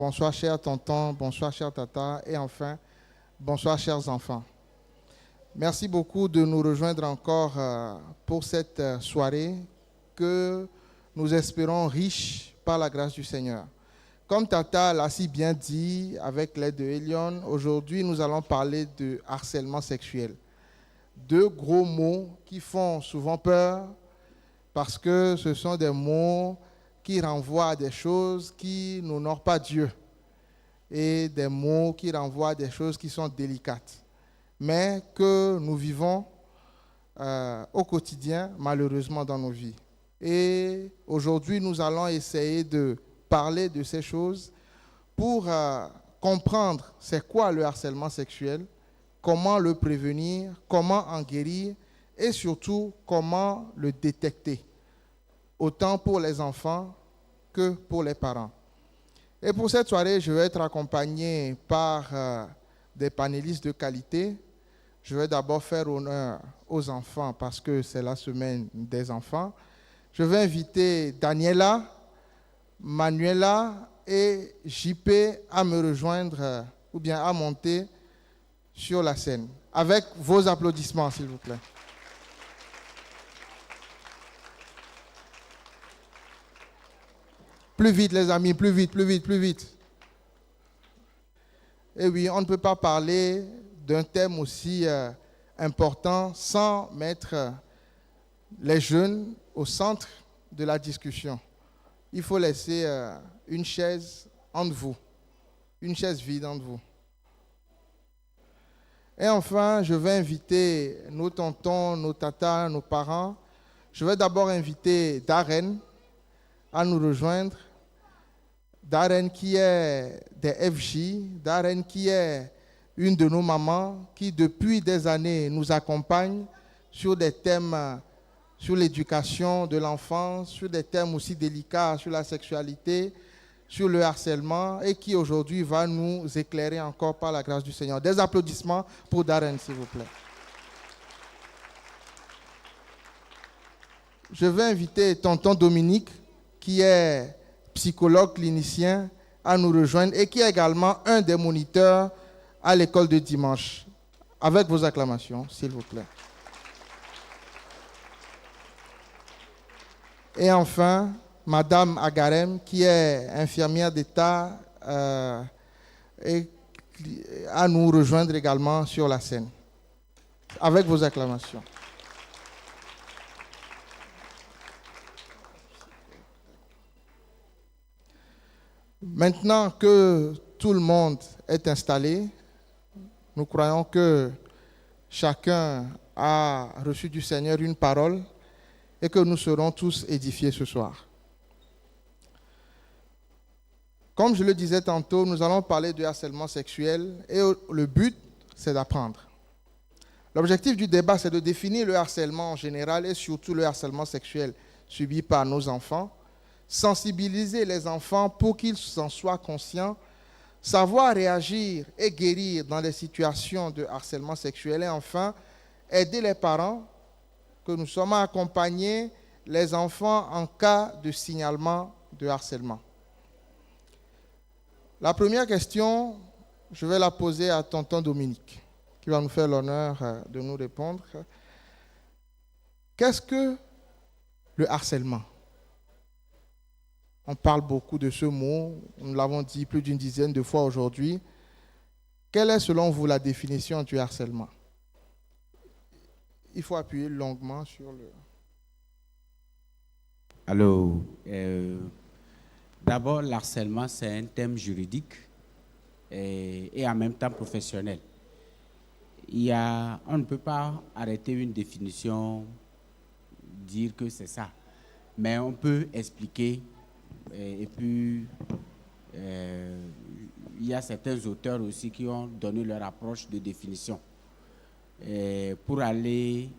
Bonsoir, chers tontons. Bonsoir, chers tata. Et enfin, bonsoir, chers enfants. Merci beaucoup de nous rejoindre encore pour cette soirée que nous espérons riche par la grâce du Seigneur. Comme Tata l'a si bien dit avec l'aide de Elion, aujourd'hui nous allons parler de harcèlement sexuel. Deux gros mots qui font souvent peur parce que ce sont des mots qui renvoient à des choses qui n'honorent pas Dieu et des mots qui renvoient à des choses qui sont délicates, mais que nous vivons au quotidien, malheureusement, dans nos vies. Et aujourd'hui, nous allons essayer de parler de ces choses pour comprendre c'est quoi le harcèlement sexuel, comment le prévenir, comment en guérir et surtout comment le détecter, autant pour les enfants que pour les parents. Et pour cette soirée, je vais être accompagné par des panélistes de qualité. Je vais d'abord faire honneur aux enfants parce que c'est la semaine des enfants. Je vais inviter Daniela, Manuela et JP à me rejoindre ou bien à monter sur la scène. Avec vos applaudissements, s'il vous plaît. Plus vite, les amis, plus vite, plus vite, plus vite. Et oui, on ne peut pas parler d'un thème aussi important sans mettre les jeunes au centre de la discussion. Il faut laisser une chaise entre vous, une chaise vide entre vous. Et enfin, je vais inviter nos tontons, nos tatas, nos parents. Je vais d'abord inviter Darren à nous rejoindre. Darren qui est des FJ, Darren qui est une de nos mamans qui depuis des années nous accompagne sur des thèmes sur l'éducation de l'enfance, sur des thèmes aussi délicats, sur la sexualité, sur le harcèlement et qui aujourd'hui va nous éclairer encore par la grâce du Seigneur. Des applaudissements pour Darren, s'il vous plaît. Je vais inviter tonton Dominique qui est psychologue clinicien à nous rejoindre et qui est également un des moniteurs à l'école de dimanche. Avec vos acclamations, s'il vous plaît. Et enfin, Madame Agarem, qui est infirmière d'État, et à nous rejoindre également sur la scène. Avec vos acclamations. Maintenant que tout le monde est installé, nous croyons que chacun a reçu du Seigneur une parole et que nous serons tous édifiés ce soir. Comme je le disais tantôt, nous allons parler du harcèlement sexuel et le but, c'est d'apprendre. L'objectif du débat, c'est de définir le harcèlement en général et surtout le harcèlement sexuel subi par nos enfants, sensibiliser les enfants pour qu'ils en soient conscients, savoir réagir et guérir dans les situations de harcèlement sexuel et enfin, aider les parents que nous sommes à accompagner les enfants en cas de signalement de harcèlement. La première question, je vais la poser à tonton Dominique, qui va nous faire l'honneur de nous répondre. Qu'est-ce que le harcèlement ? On parle beaucoup de ce mot, nous l'avons dit plus d'une dizaine de fois aujourd'hui. Quelle est selon vous la définition du harcèlement ? Il faut appuyer longuement sur le... Alors, d'abord, l'harcèlement, c'est un thème juridique et en même temps professionnel. On ne peut pas arrêter une définition, dire que c'est ça, mais on peut expliquer et puis il y a certains auteurs aussi qui ont donné leur approche de définition. Pour aller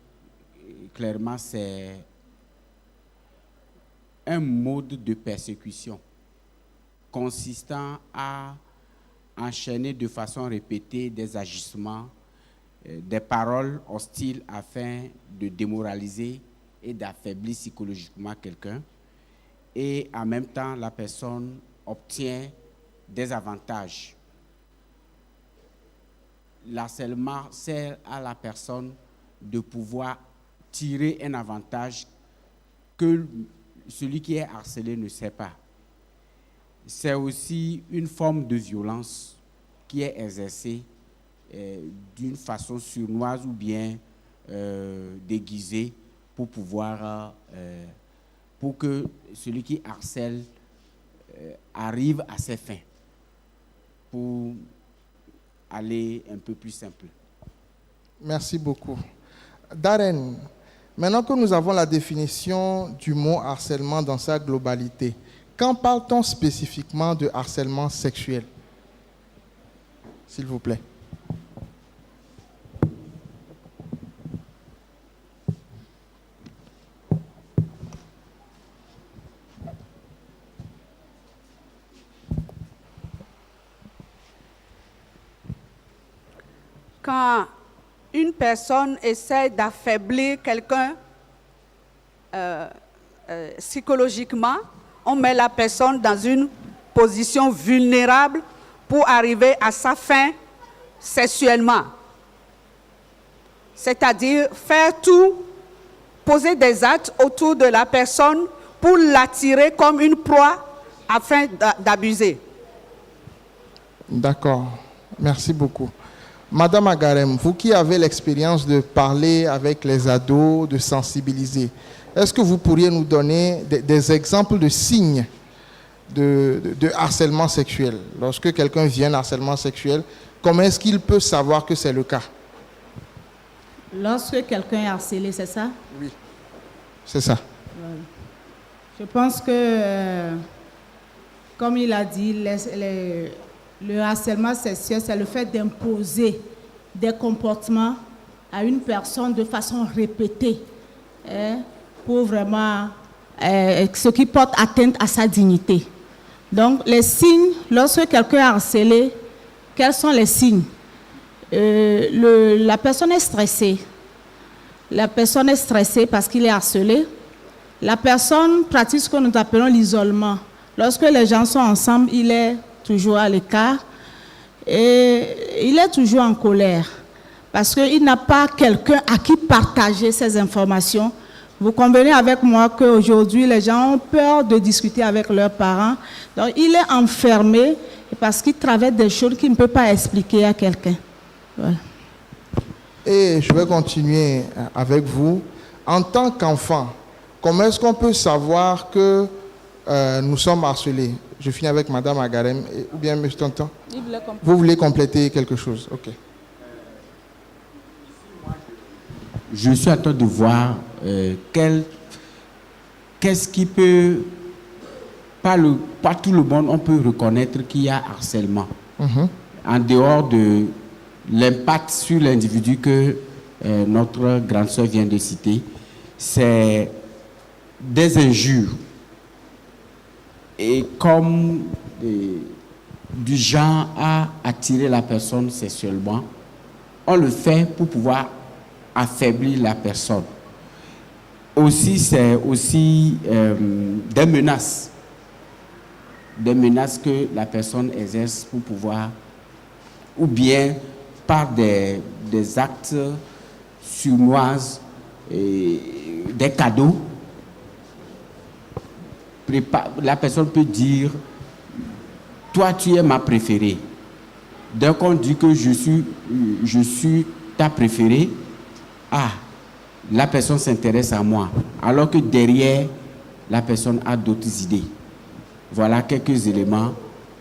clairement, c'est un mode de persécution consistant à enchaîner de façon répétée des agissements, des paroles hostiles afin de démoraliser et d'affaiblir psychologiquement quelqu'un. Et en même temps, la personne obtient des avantages. L'harcèlement sert à la personne de pouvoir tirer un avantage que celui qui est harcelé ne sait pas. C'est aussi une forme de violence qui est exercée d'une façon sournoise ou bien déguisée pour pouvoir, pour que celui qui harcèle arrive à ses fins, pour aller un peu plus simple. Merci beaucoup. Darren, maintenant que nous avons la définition du mot harcèlement dans sa globalité, quand parle-t-on spécifiquement de harcèlement sexuel? S'il vous plaît. Quand une personne essaie d'affaiblir quelqu'un psychologiquement, on met la personne dans une position vulnérable pour arriver à sa fin sexuellement. C'est-à-dire faire tout, poser des actes autour de la personne pour l'attirer comme une proie afin d'abuser. D'accord. Merci beaucoup. Madame Agarem, vous qui avez l'expérience de parler avec les ados, de sensibiliser, est-ce que vous pourriez nous donner des exemples de signes de harcèlement sexuel? Lorsque quelqu'un vient harcèlement sexuel, comment est-ce qu'il peut savoir que c'est le cas? Lorsque quelqu'un est harcelé, c'est ça? Oui, c'est ça. Je pense que, comme il a dit, le harcèlement sexuel, c'est le fait d'imposer des comportements à une personne de façon répétée, pour vraiment ce qui porte atteinte à sa dignité. Donc, les signes, lorsque quelqu'un est harcelé, quels sont les signes? La personne est stressée. La personne est stressée parce qu'il est harcelé. La personne pratique ce que nous appelons l'isolement. Lorsque les gens sont ensemble, il est toujours à l'écart et il est toujours en colère parce qu'il n'a pas quelqu'un à qui partager ces informations. Vous convenez avec moi qu'aujourd'hui, les gens ont peur de discuter avec leurs parents. Donc, il est enfermé parce qu'il traverse des choses qu'il ne peut pas expliquer à quelqu'un. Voilà. Et je vais continuer avec vous. En tant qu'enfant, comment est-ce qu'on peut savoir que nous sommes harcelés? Je finis avec Madame Agarem. Ou bien, M. Tonton, vous voulez compléter quelque chose? Ok. Je suis en train de voir qu'est-ce qui peut... Pas tout le monde, on peut reconnaître qu'il y a harcèlement. En dehors de l'impact sur l'individu que notre grande sœur vient de citer, c'est des injures. Et comme du genre à attirer la personne sexuellement, on le fait pour pouvoir affaiblir la personne. Aussi, c'est aussi des menaces que la personne exerce pour pouvoir, ou bien par des actes sournois, des cadeaux. La personne peut dire, toi tu es ma préférée. Dès qu'on dit que je suis ta préférée, la personne s'intéresse à moi, alors que derrière, la personne a d'autres idées. Voilà quelques éléments,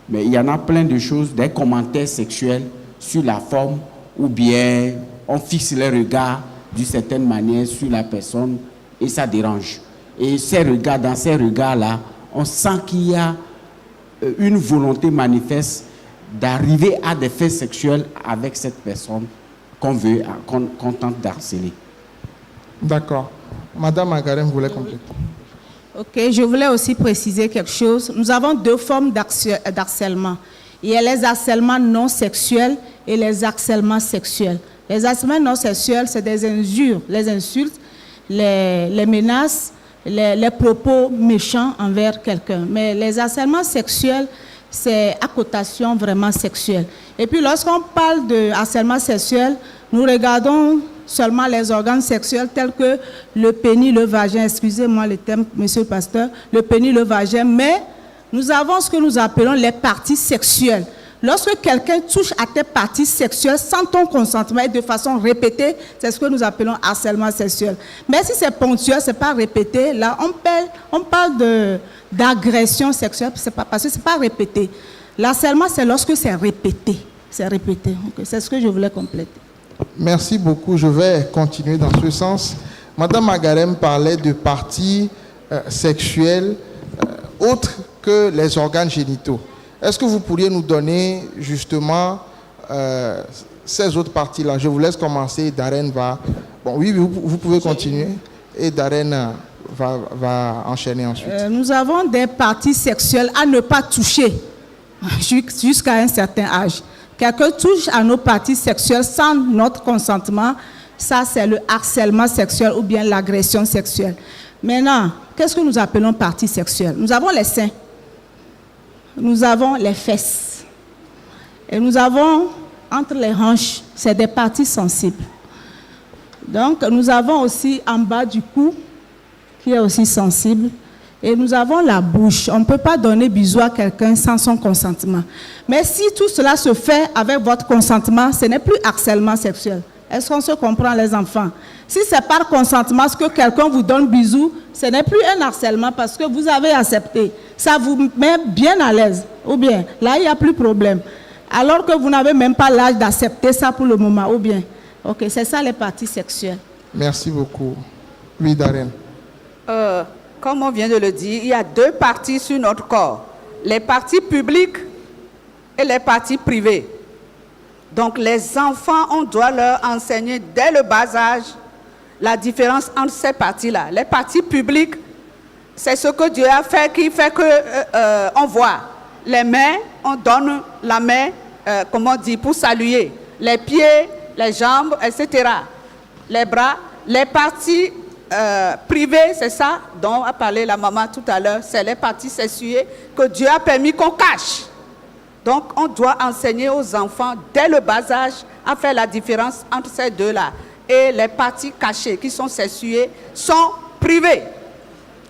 mais il y en a plein de choses, des commentaires sexuels sur la forme, ou bien on fixe les regards d'une certaine manière sur la personne et ça dérange. Et dans ces regards-là, on sent qu'il y a une volonté manifeste d'arriver à des faits sexuels avec cette personne qu'on tente d'harceler. D'accord. Madame Agarem voulait compléter. Ok, je voulais aussi préciser quelque chose. Nous avons deux formes d'harcèlement. Il y a les harcèlements non sexuels et les harcèlements sexuels. Les harcèlements non sexuels, c'est des injures, les insultes, les menaces, les propos méchants envers quelqu'un. Mais les harcèlements sexuels, c'est à connotation vraiment sexuelle. Et puis lorsqu'on parle de harcèlement sexuel, nous regardons seulement les organes sexuels tels que le pénis, le vagin, excusez-moi le terme, monsieur le pasteur, le pénis, le vagin, mais nous avons ce que nous appelons les parties sexuelles. Lorsque quelqu'un touche à tes parties sexuelles sans ton consentement et de façon répétée, c'est ce que nous appelons harcèlement sexuel. Mais si c'est ponctuel, ce n'est pas répété, là on parle d'agression sexuelle, c'est pas, parce que ce n'est pas répété. L'harcèlement, c'est lorsque c'est répété. C'est répété. Okay. C'est ce que je voulais compléter. Merci beaucoup. Je vais continuer dans ce sens. Madame Magarem parlait de parties sexuelles autres que les organes génitaux. Est-ce que vous pourriez nous donner justement ces autres parties-là? Je vous laisse commencer. Darren va... Bon, oui, vous pouvez continuer. Et Darren va enchaîner ensuite. Nous avons des parties sexuelles à ne pas toucher jusqu'à un certain âge. Quelqu'un touche à nos parties sexuelles sans notre consentement, ça c'est le harcèlement sexuel ou bien l'agression sexuelle. Maintenant, qu'est-ce que nous appelons parties sexuelles? Nous avons les seins, nous avons les fesses, et nous avons entre les hanches, c'est des parties sensibles. Donc, nous avons aussi en bas du cou, qui est aussi sensible. Et nous avons la bouche. On ne peut pas donner bisou à quelqu'un sans son consentement. Mais si tout cela se fait avec votre consentement, ce n'est plus harcèlement sexuel. Est-ce qu'on se comprend, les enfants? Si c'est par consentement que quelqu'un vous donne bisou, ce n'est plus un harcèlement parce que vous avez accepté. Ça vous met bien à l'aise. Ou bien, là, il n'y a plus de problème. Alors que vous n'avez même pas l'âge d'accepter ça pour le moment. Ou bien, ok, c'est ça les parties sexuelles. Merci beaucoup. Oui, Darren. Comme on vient de le dire, il y a deux parties sur notre corps. Les parties publiques et les parties privées. Donc les enfants, on doit leur enseigner dès le bas âge la différence entre ces parties-là. Les parties publiques, c'est ce que Dieu a fait qui fait que on voit. Les mains, on donne la main, comment dire, pour saluer. Les pieds, les jambes, etc. Les bras, les parties privées, c'est ça dont a parlé la maman tout à l'heure, c'est les parties sexuées que Dieu a permis qu'on cache. Donc on doit enseigner aux enfants dès le bas âge à faire la différence entre ces deux-là. Et les parties cachées qui sont sexuées sont privées.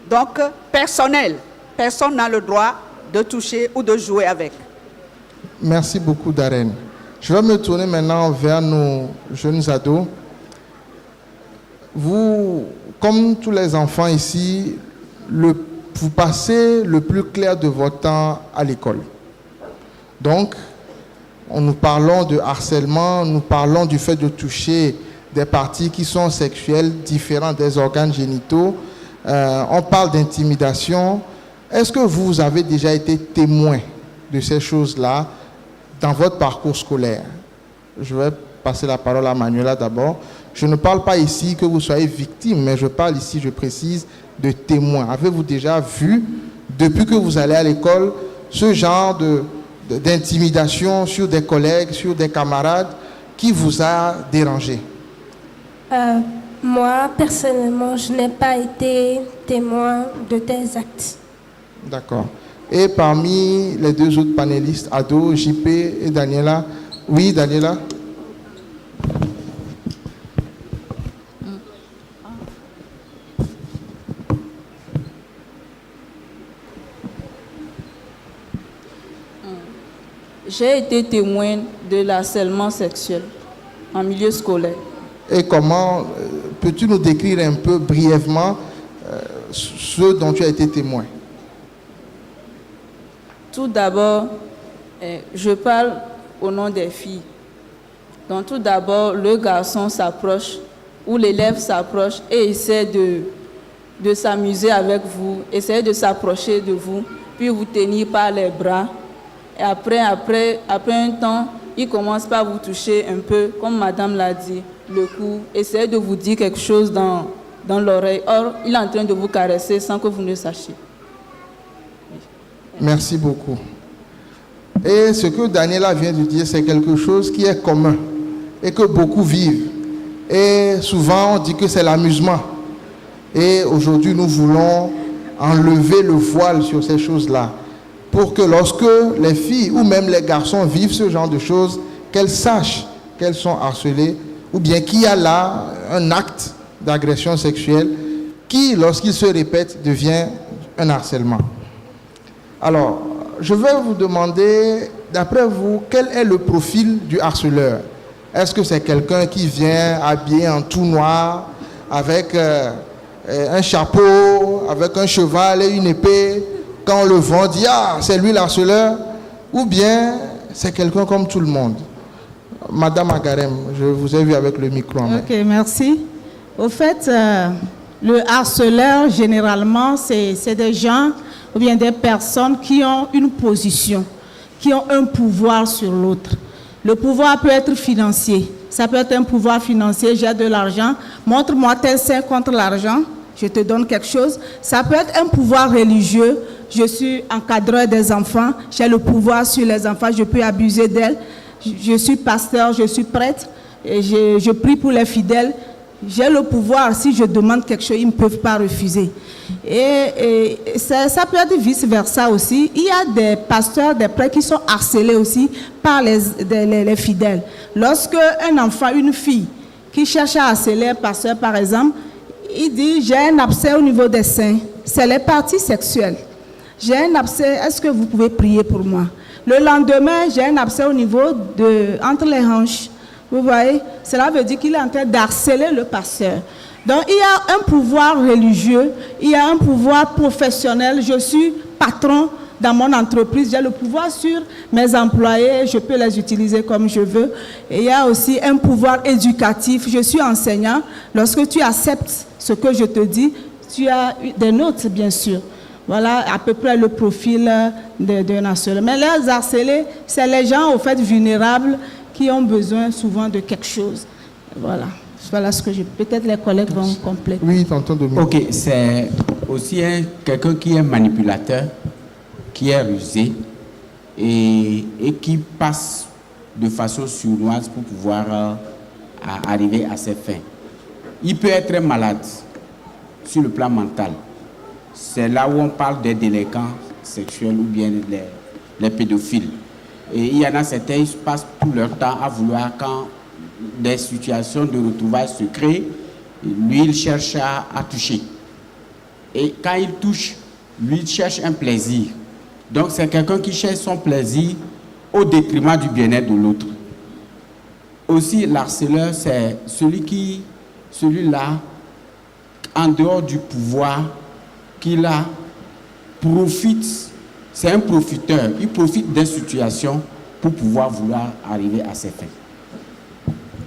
Donc personnelles. Personne n'a le droit de toucher ou de jouer avec. Merci beaucoup, Darren. Je vais me tourner maintenant vers nos jeunes ados. Vous, comme tous les enfants ici, vous passez le plus clair de votre temps à l'école. Donc, nous parlons de harcèlement, nous parlons du fait de toucher des parties qui sont sexuelles, différentes des organes génitaux. On parle d'intimidation. Est-ce que vous avez déjà été témoin de ces choses-là dans votre parcours scolaire? Je vais passer la parole à Manuela d'abord. Je ne parle pas ici que vous soyez victime, mais je parle ici, je précise, de témoin. Avez-vous déjà vu, depuis que vous allez à l'école, ce genre d'intimidation sur des collègues, sur des camarades qui vous a dérangé? Moi, personnellement, je n'ai pas été témoin de tels actes. D'accord. Et parmi les deux autres panélistes, ados, JP et Daniela, oui, Daniela? J'ai été témoin de l'harcèlement sexuel en milieu scolaire. Et comment, peux-tu nous décrire un peu brièvement ce dont tu as été témoin? Tout d'abord, je parle au nom des filles. Donc tout d'abord, le garçon s'approche ou l'élève s'approche et essaie de s'amuser avec vous, essaie de s'approcher de vous, puis vous tenir par les bras. Et après un temps, il commence par vous toucher un peu, comme madame l'a dit, le cou, essayer de vous dire quelque chose dans l'oreille. Or, il est en train de vous caresser sans que vous ne sachiez. Merci beaucoup. Et ce que Daniela vient de dire, c'est quelque chose qui est commun et que beaucoup vivent. Et souvent, on dit que c'est l'amusement. Et aujourd'hui, nous voulons enlever le voile sur ces choses-là. pour que lorsque les filles ou même les garçons vivent ce genre de choses, qu'elles sachent qu'elles sont harcelées, ou bien qu'il y a là un acte d'agression sexuelle qui, lorsqu'il se répète, devient un harcèlement. Alors, je vais vous demander, d'après vous, quel est le profil du harceleur? Est-ce que c'est quelqu'un qui vient habillé en tout noir, avec un chapeau, avec un cheval et une épée? Quand on le voit, on dit « Ah, c'est lui l'harceleur » ou bien c'est quelqu'un comme tout le monde? Madame Agarem, je vous ai vu avec le micro en main. Ok, merci. Au fait, le harceleur, généralement, c'est des gens ou bien des personnes qui ont une position, qui ont un pouvoir sur l'autre. Le pouvoir peut être financier. Ça peut être un pouvoir financier, j'ai de l'argent, montre-moi tel sein contre l'argent, je te donne quelque chose. Ça peut être un pouvoir religieux, je suis encadreur des enfants, j'ai le pouvoir sur les enfants, je peux abuser d'elles. Je suis pasteur, je suis prêtre, et je prie pour les fidèles. J'ai le pouvoir, si je demande quelque chose, ils ne peuvent pas refuser. Et ça peut être vice-versa aussi. Il y a des pasteurs, des prêtres qui sont harcelés aussi par les fidèles. Lorsque un enfant, une fille, qui cherche à harceler un pasteur, par exemple, il dit « j'ai un abcès au niveau des seins ». C'est les parties sexuelles. « J'ai un abcès, est-ce que vous pouvez prier pour moi ?» Le lendemain, j'ai un abcès au niveau entre les hanches. Vous voyez, cela veut dire qu'il est en train d'harceler le pasteur. Donc, il y a un pouvoir religieux, il y a un pouvoir professionnel. Je suis patron dans mon entreprise, j'ai le pouvoir sur mes employés, je peux les utiliser comme je veux. Et il y a aussi un pouvoir éducatif. Je suis enseignant. Lorsque tu acceptes ce que je te dis, tu as des notes, bien sûr. Voilà à peu près le profil d'un harceleur. Mais les harcelés, c'est les gens, au fait, vulnérables, qui ont besoin souvent de quelque chose. Voilà. Voilà ce que je... Peut-être les collègues vont compléter. Oui, tonton Dominique. Ok, c'est aussi quelqu'un qui est manipulateur, qui est rusé et qui passe de façon sournoise pour pouvoir arriver à ses fins. Il peut être très malade sur le plan mental. C'est là où on parle des délinquants sexuels ou bien les pédophiles. Et il y en a certains, ils passent tout leur temps à vouloir, quand des situations de retrouvailles se créent, lui, il cherche à toucher. Et quand il touche, lui, il cherche un plaisir. Donc, c'est quelqu'un qui cherche son plaisir au détriment du bien-être de l'autre. Aussi, l'harceleur, c'est celui-là, en dehors du pouvoir qu'il a, profite. C'est un profiteur. Il profite des situations pour pouvoir vouloir arriver à ses fins.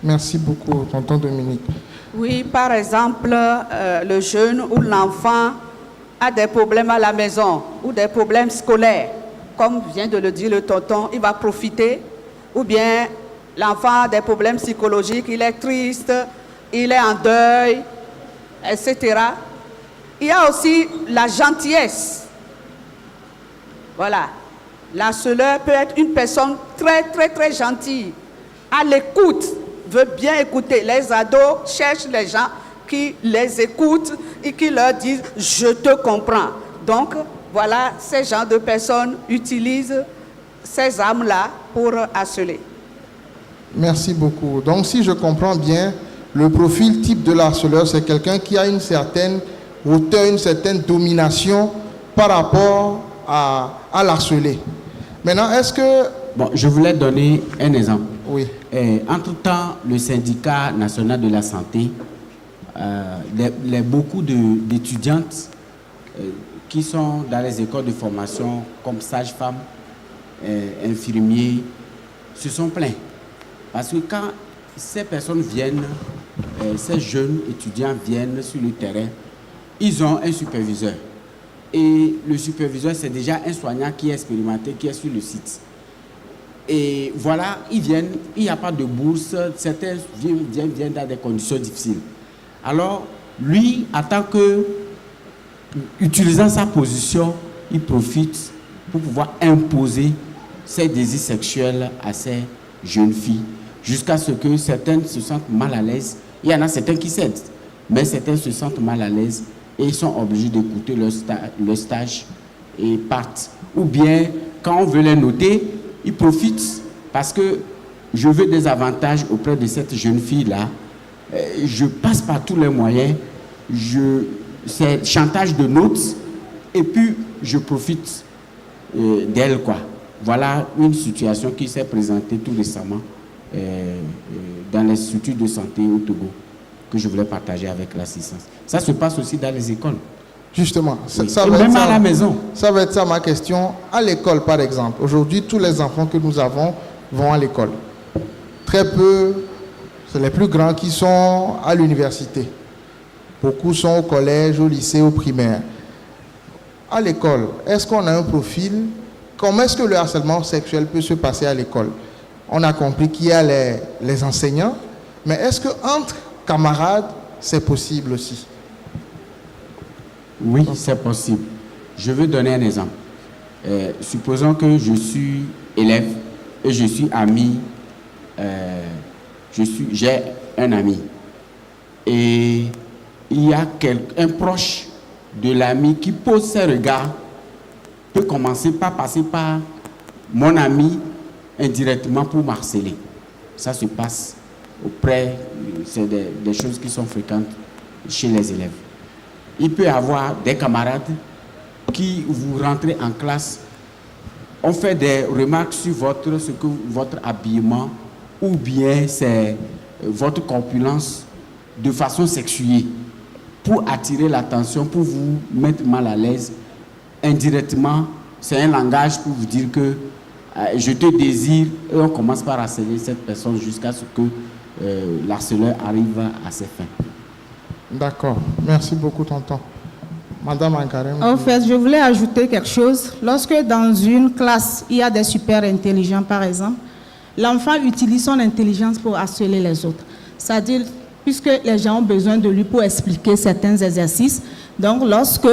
Merci beaucoup, tonton Dominique. Oui, par exemple, le jeune ou l'enfant a des problèmes à la maison ou des problèmes scolaires. Comme vient de le dire le tonton, il va profiter. Ou bien l'enfant a des problèmes psychologiques, il est triste, il est en deuil, etc. Il y a aussi la gentillesse. Voilà. L'harceleur peut être une personne très, très, très gentille, à l'écoute, veut bien écouter. Les ados cherchent les gens qui les écoutent et qui leur disent « je te comprends ». Donc, voilà, ces gens de personnes utilisent ces armes-là pour harceler. Merci beaucoup. Donc, si je comprends bien, le profil type de l'harceleur, c'est quelqu'un qui a une certaine hauteur, une certaine domination par rapport à l'harceler. Maintenant, est-ce que... Bon, je voulais donner un exemple. Oui. Entre-temps, le syndicat national de la santé, beaucoup d'étudiantes qui sont dans les écoles de formation comme sages-femmes, infirmiers, se sont plaints. Parce que quand ces personnes viennent, ces jeunes étudiants viennent sur le terrain, ils ont un superviseur. Et le superviseur, c'est déjà un soignant qui est expérimenté, qui est sur le site. Et voilà, ils viennent, il n'y a pas de bourse, certains viennent dans des conditions difficiles. Alors, lui, en tant que, utilisant sa position, il profite pour pouvoir imposer ses désirs sexuels à ces jeunes filles, jusqu'à ce que certaines se sentent mal à l'aise. Il y en a certains qui cèdent, mais certains se sentent mal à l'aise et ils sont obligés d'écouter leur stage et partent ou bien quand on veut les noter, ils profitent parce que je veux des avantages auprès de cette jeune fille-là. Je passe par tous les moyens, c'est chantage de notes et puis je profite d'elle, quoi. Voilà une situation qui s'est présentée tout récemment dans l'Institut de santé au Togo, que je voulais partager avec l'assistance. Ça se passe aussi dans les écoles. Justement, Oui. Et même à la maison. Ça va être ça ma question. À l'école, par exemple, aujourd'hui, tous les enfants que nous avons vont à l'école. Très peu, c'est les plus grands qui sont à l'université. Beaucoup sont au collège, au lycée, au primaire. À l'école, est-ce qu'on a un profil? Comment est-ce que le harcèlement sexuel peut se passer à l'école? On a compris qu'il y a les enseignants, mais est-ce qu'entre camarades, c'est possible aussi? Oui, c'est possible. Je vais donner un exemple. Supposons que je suis élève et je suis ami, j'ai un ami. Et il y a un proche de l'ami qui pose ses regards, peut commencer par passer par mon ami indirectement pour m'harceler. Ça se passe auprès, c'est des choses qui sont fréquentes chez les élèves. Il peut y avoir des camarades qui, vous rentrez en classe, on fait des remarques sur votre habillement ou bien c'est votre corpulence de façon sexuée pour attirer l'attention, pour vous mettre mal à l'aise. Indirectement, c'est un langage pour vous dire que je te désire et on commence par harceler cette personne jusqu'à ce que l'harceleur arrive à ses fins. D'accord. Merci beaucoup, tonton. Madame Ankarem. En fait, je voulais ajouter quelque chose. Lorsque dans une classe, il y a des super intelligents, par exemple, l'enfant utilise son intelligence pour harceler les autres. C'est-à-dire, puisque les gens ont besoin de lui pour expliquer certains exercices, donc lorsque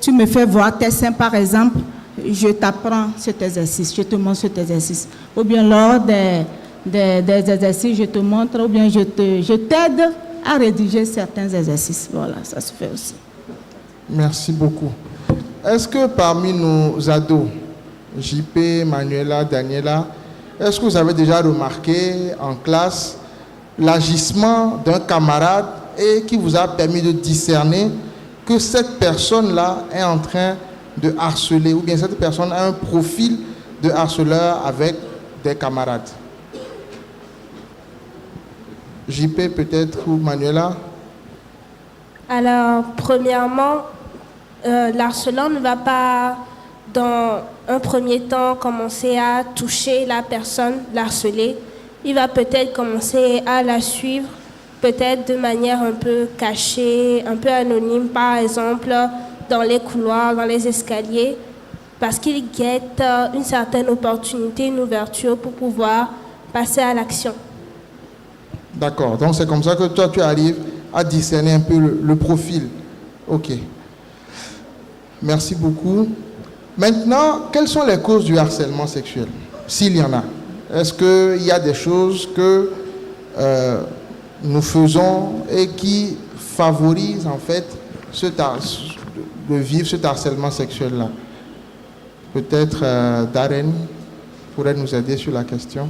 tu me fais voir tes seins, par exemple, je t'apprends cet exercice, je te montre cet exercice. Ou bien lors des exercices, je te montre, ou bien je t'aide à rédiger certains exercices. Voilà, ça se fait aussi. Merci beaucoup. Est-ce que parmi nos ados, JP, Manuela, Daniela, est-ce que vous avez déjà remarqué en classe l'agissement d'un camarade et qui vous a permis de discerner que cette personne-là est en train de harceler ou bien cette personne a un profil de harceleur avec des camarades? JP peut-être ou Manuela? Alors, premièrement, l'harceleur ne va pas, dans un premier temps, commencer à toucher la personne, l'harceler. Il va peut-être commencer à la suivre, peut-être de manière un peu cachée, un peu anonyme, par exemple, dans les couloirs, dans les escaliers, parce qu'il guette une certaine opportunité, une ouverture pour pouvoir passer à l'action. D'accord, donc c'est comme ça que toi tu arrives à discerner un peu le profil. Ok. Merci beaucoup. Maintenant, quelles sont les causes du harcèlement sexuel, s'il y en a? Est-ce qu'il y a des choses que nous faisons et qui favorisent en fait de vivre cet harcèlement sexuel-là? Peut-être Darren pourrait nous aider sur la question.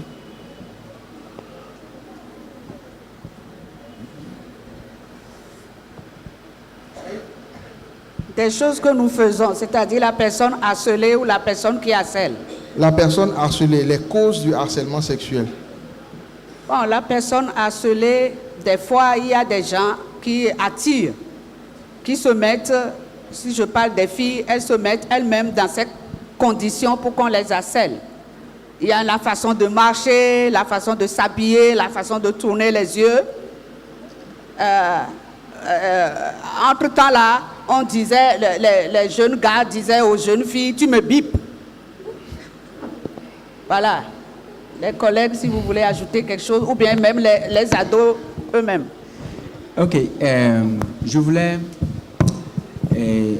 Des choses que nous faisons, c'est-à-dire la personne harcelée ou la personne qui harcèle. La personne harcelée, les causes du harcèlement sexuel. Bon, la personne harcelée, des fois, il y a des gens qui attirent, qui se mettent, si je parle des filles, elles se mettent elles-mêmes dans cette condition pour qu'on les harcèle. Il y a la façon de marcher, la façon de s'habiller, la façon de tourner les yeux. Entre-temps là, on disait, les jeunes gars disaient aux jeunes filles, tu me bipes. Voilà. Les collègues, si vous voulez ajouter quelque chose, ou bien même les ados eux-mêmes. Ok, je voulais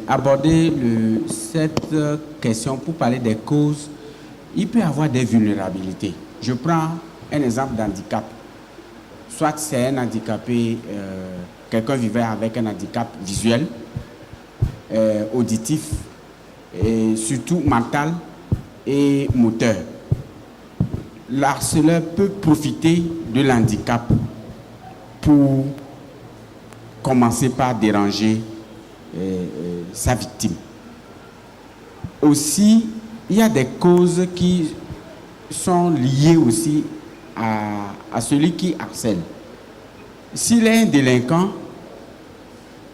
aborder cette question pour parler des causes. Il peut y avoir des vulnérabilités. Je prends un exemple d'handicap. Soit c'est un handicapé, quelqu'un vivait avec un handicap visuel, auditif, et surtout mental et moteur. L'harceleur peut profiter de l'handicap pour commencer par déranger sa victime. Aussi, il y a des causes qui sont liées aussi à celui qui harcèle. S'il est un délinquant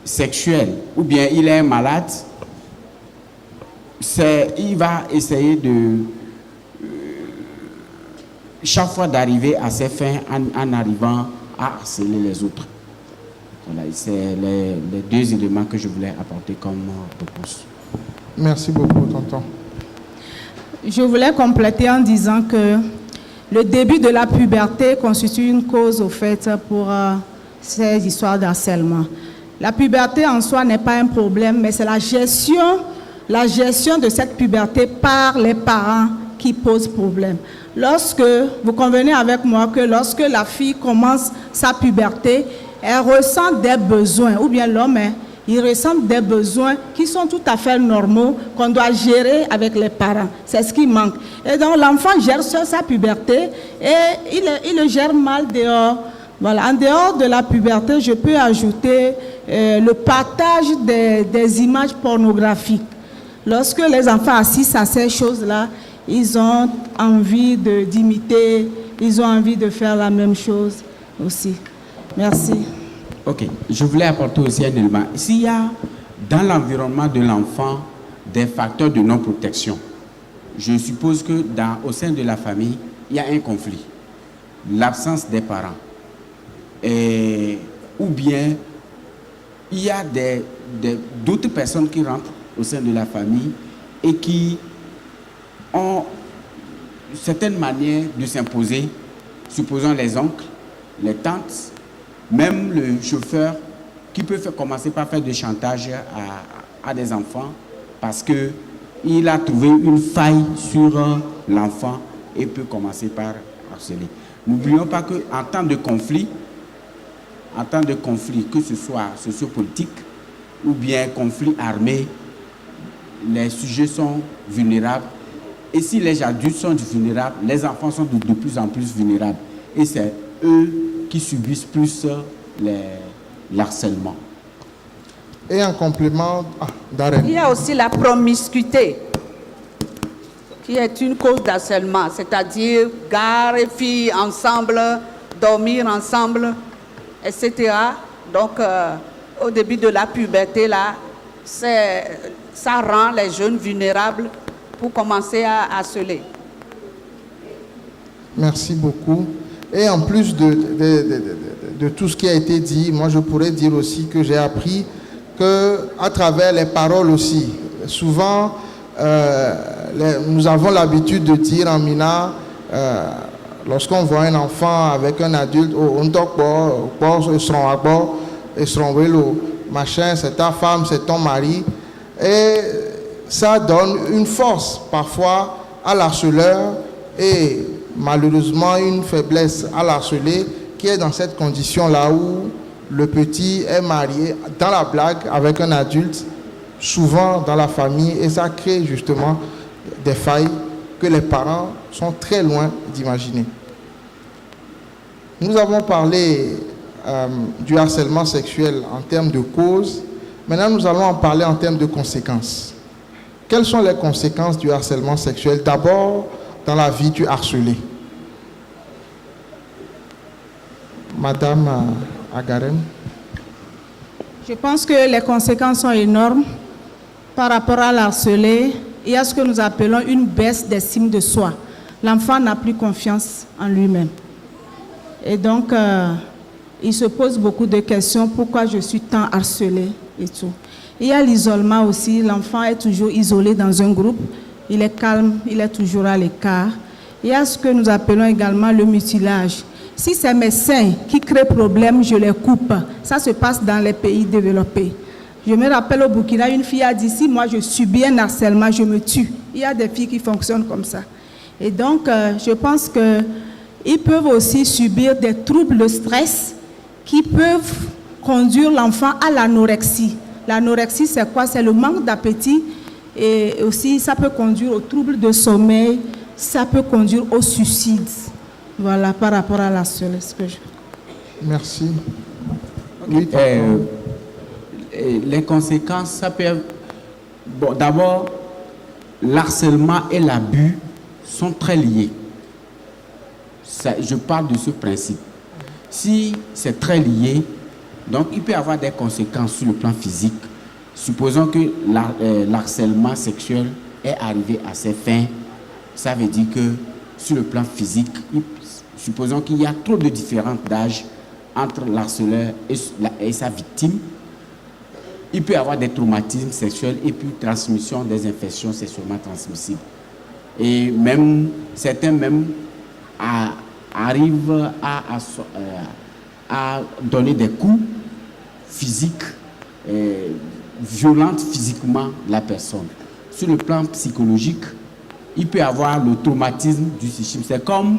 sexuel ou bien il est un malade, il va essayer de chaque fois d'arriver à ses fins en arrivant à harceler les autres. Voilà, c'est les deux éléments que je voulais apporter comme réponse. Merci beaucoup, tonton. Je voulais compléter en disant que le début de la puberté constitue une cause au fait pour ces histoires d'harcèlement. La puberté en soi n'est pas un problème, mais c'est la gestion de cette puberté par les parents qui pose problème. Lorsque, vous convenez avec moi que lorsque la fille commence sa puberté, elle ressent des besoins, ou bien l'homme, il ressent des besoins qui sont tout à fait normaux, qu'on doit gérer avec les parents. C'est ce qui manque. Et donc l'enfant gère sa puberté et il le gère mal dehors. Voilà. En dehors de la puberté, je peux ajouter le partage des images pornographiques. Lorsque les enfants assistent à ces choses-là, ils ont envie d'imiter, ils ont envie de faire la même chose aussi. Merci. Ok, je voulais apporter aussi un élément. S'il y a dans l'environnement de l'enfant des facteurs de non-protection, je suppose que au sein de la famille, il y a un conflit. L'absence des parents. Ou bien, il y a d'autres personnes qui rentrent au sein de la famille et qui ont certaines manières de s'imposer, supposons les oncles, les tantes, même le chauffeur qui peut commencer par faire du chantage à des enfants parce qu'il a trouvé une faille sur l'enfant et peut commencer par harceler. N'oublions pas qu'en temps de conflit, que ce soit sociopolitique ou bien conflit armé, les sujets sont vulnérables. Et si les adultes sont vulnérables, les enfants sont de plus en plus vulnérables. Et c'est eux qui subissent plus l'harcèlement. Et en complément, Darren. Il y a aussi la promiscuité, qui est une cause d'harcèlement, c'est-à-dire gars et filles ensemble, dormir ensemble, etc. Donc, au début de la puberté, là, ça rend les jeunes vulnérables pour commencer à harceler. Merci beaucoup. Et en plus de tout ce qui a été dit, moi je pourrais dire aussi que j'ai appris qu'à travers les paroles aussi, souvent nous avons l'habitude de dire en Mina, lorsqu'on voit un enfant avec un adulte, on machin, c'est ta femme, c'est ton mari. Et ça donne une force parfois à l'harceleur et malheureusement une faiblesse à l'harcelé qui est dans cette condition-là où le petit est marié dans la blague avec un adulte, souvent dans la famille, et ça crée justement des failles que les parents sont très loin d'imaginer. Nous avons parlé du harcèlement sexuel en termes de cause. Maintenant, nous allons en parler en termes de conséquences. Quelles sont les conséquences du harcèlement sexuel? D'abord, dans la vie du harcelé. Madame Agaren. Je pense que les conséquences sont énormes par rapport à l'harcelé. Il y a ce que nous appelons une baisse d'estime de soi. L'enfant n'a plus confiance en lui-même. Et donc, il se pose beaucoup de questions. Pourquoi je suis tant harcelé et tout. Il y a l'isolement aussi. L'enfant est toujours isolé dans un groupe. Il est calme, il est toujours à l'écart. Il y a ce que nous appelons également le mutilage. Si c'est mes seins qui créent problème, je les coupe. Ça se passe dans les pays développés. Je me rappelle au Burkina, une fille a dit, si moi je subis un harcèlement, je me tue. Il y a des filles qui fonctionnent comme ça. Et donc, je pense qu'ils peuvent aussi subir des troubles de stress qui peuvent conduire l'enfant à l'anorexie. L'anorexie, c'est quoi? C'est le manque d'appétit Et aussi, ça peut conduire aux troubles de sommeil, ça peut conduire au suicide. Voilà, par rapport à l'harcèlement. Merci. Oui, les conséquences, ça peut... Bon, d'abord, l'harcèlement et l'abus sont très liés. Je parle de ce principe. Si c'est très lié, donc il peut y avoir des conséquences sur le plan physique. Supposons que l'harcèlement sexuel est arrivé à ses fins, ça veut dire que sur le plan physique, supposons qu'il y a trop de différences d'âge entre l'harceleur et sa victime, il peut y avoir des traumatismes sexuels et puis transmission des infections sexuellement transmissibles. Et même, certains même arrivent à donner des coups physiques, violents physiquement la personne. Sur le plan psychologique, il peut y avoir le traumatisme du psychisme. C'est comme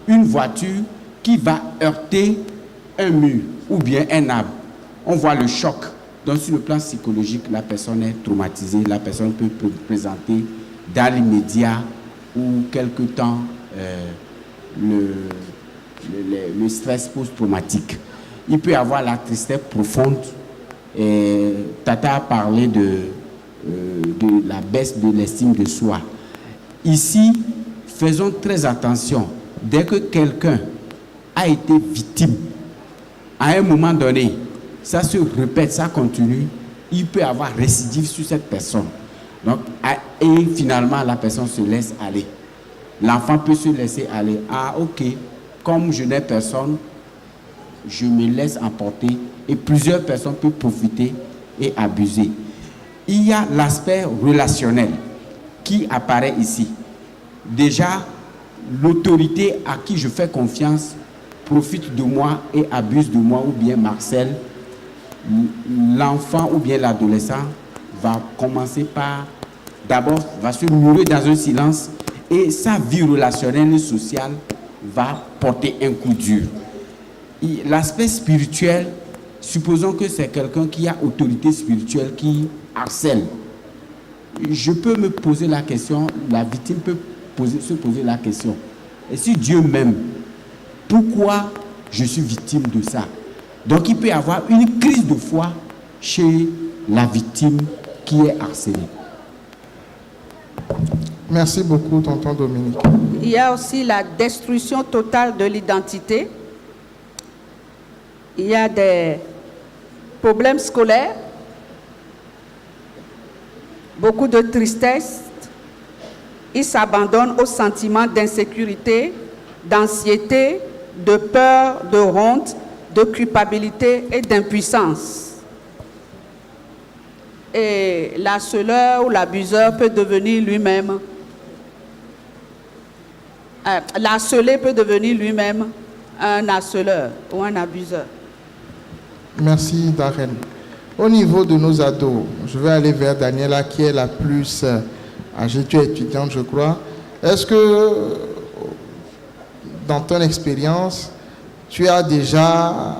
une voiture qui va heurter un mur ou bien un arbre. On voit le choc. Donc sur le plan psychologique, la personne est traumatisée. La personne peut présenter dans l'immédiat ou quelque temps le stress post-traumatique. Il peut y avoir la tristesse profonde. Tata a parlé de la baisse de l'estime de soi. Ici, faisons très attention. Dès que quelqu'un a été victime, à un moment donné, ça se répète, ça continue, il peut y avoir récidive sur cette personne. Donc, et finalement, la personne se laisse aller. L'enfant peut se laisser aller. Ah, ok, comme je n'ai personne, je me laisse emporter et plusieurs personnes peuvent profiter et abuser. Il y a l'aspect relationnel qui apparaît ici. Déjà, l'autorité à qui je fais confiance profite de moi et abuse de moi ou bien m'harcèle. L'enfant ou bien l'adolescent va commencer par, d'abord, va se mourir dans un silence et sa vie relationnelle et sociale va porter un coup dur. L'aspect spirituel, supposons que c'est quelqu'un qui a autorité spirituelle qui harcèle. Je peux me poser la question, la victime peut se poser la question. Et si Dieu m'aime, pourquoi je suis victime de ça? Donc il peut y avoir une crise de foi chez la victime qui est harcelée. Merci beaucoup, tonton Dominique. Il y a aussi la destruction totale de l'identité. Il y a des problèmes scolaires, beaucoup de tristesse. Ils s'abandonnent au sentiment d'insécurité, d'anxiété, de peur, de honte, de culpabilité et d'impuissance. Et l'harceleur ou l'abuseur peut devenir lui-même, l'harcelé peut devenir lui-même un harceleur ou un abuseur. Merci Darren. Au niveau de nos ados, je vais aller vers Daniela qui est la plus âgée, tu es étudiante je crois. Est-ce que dans ton expérience, tu as déjà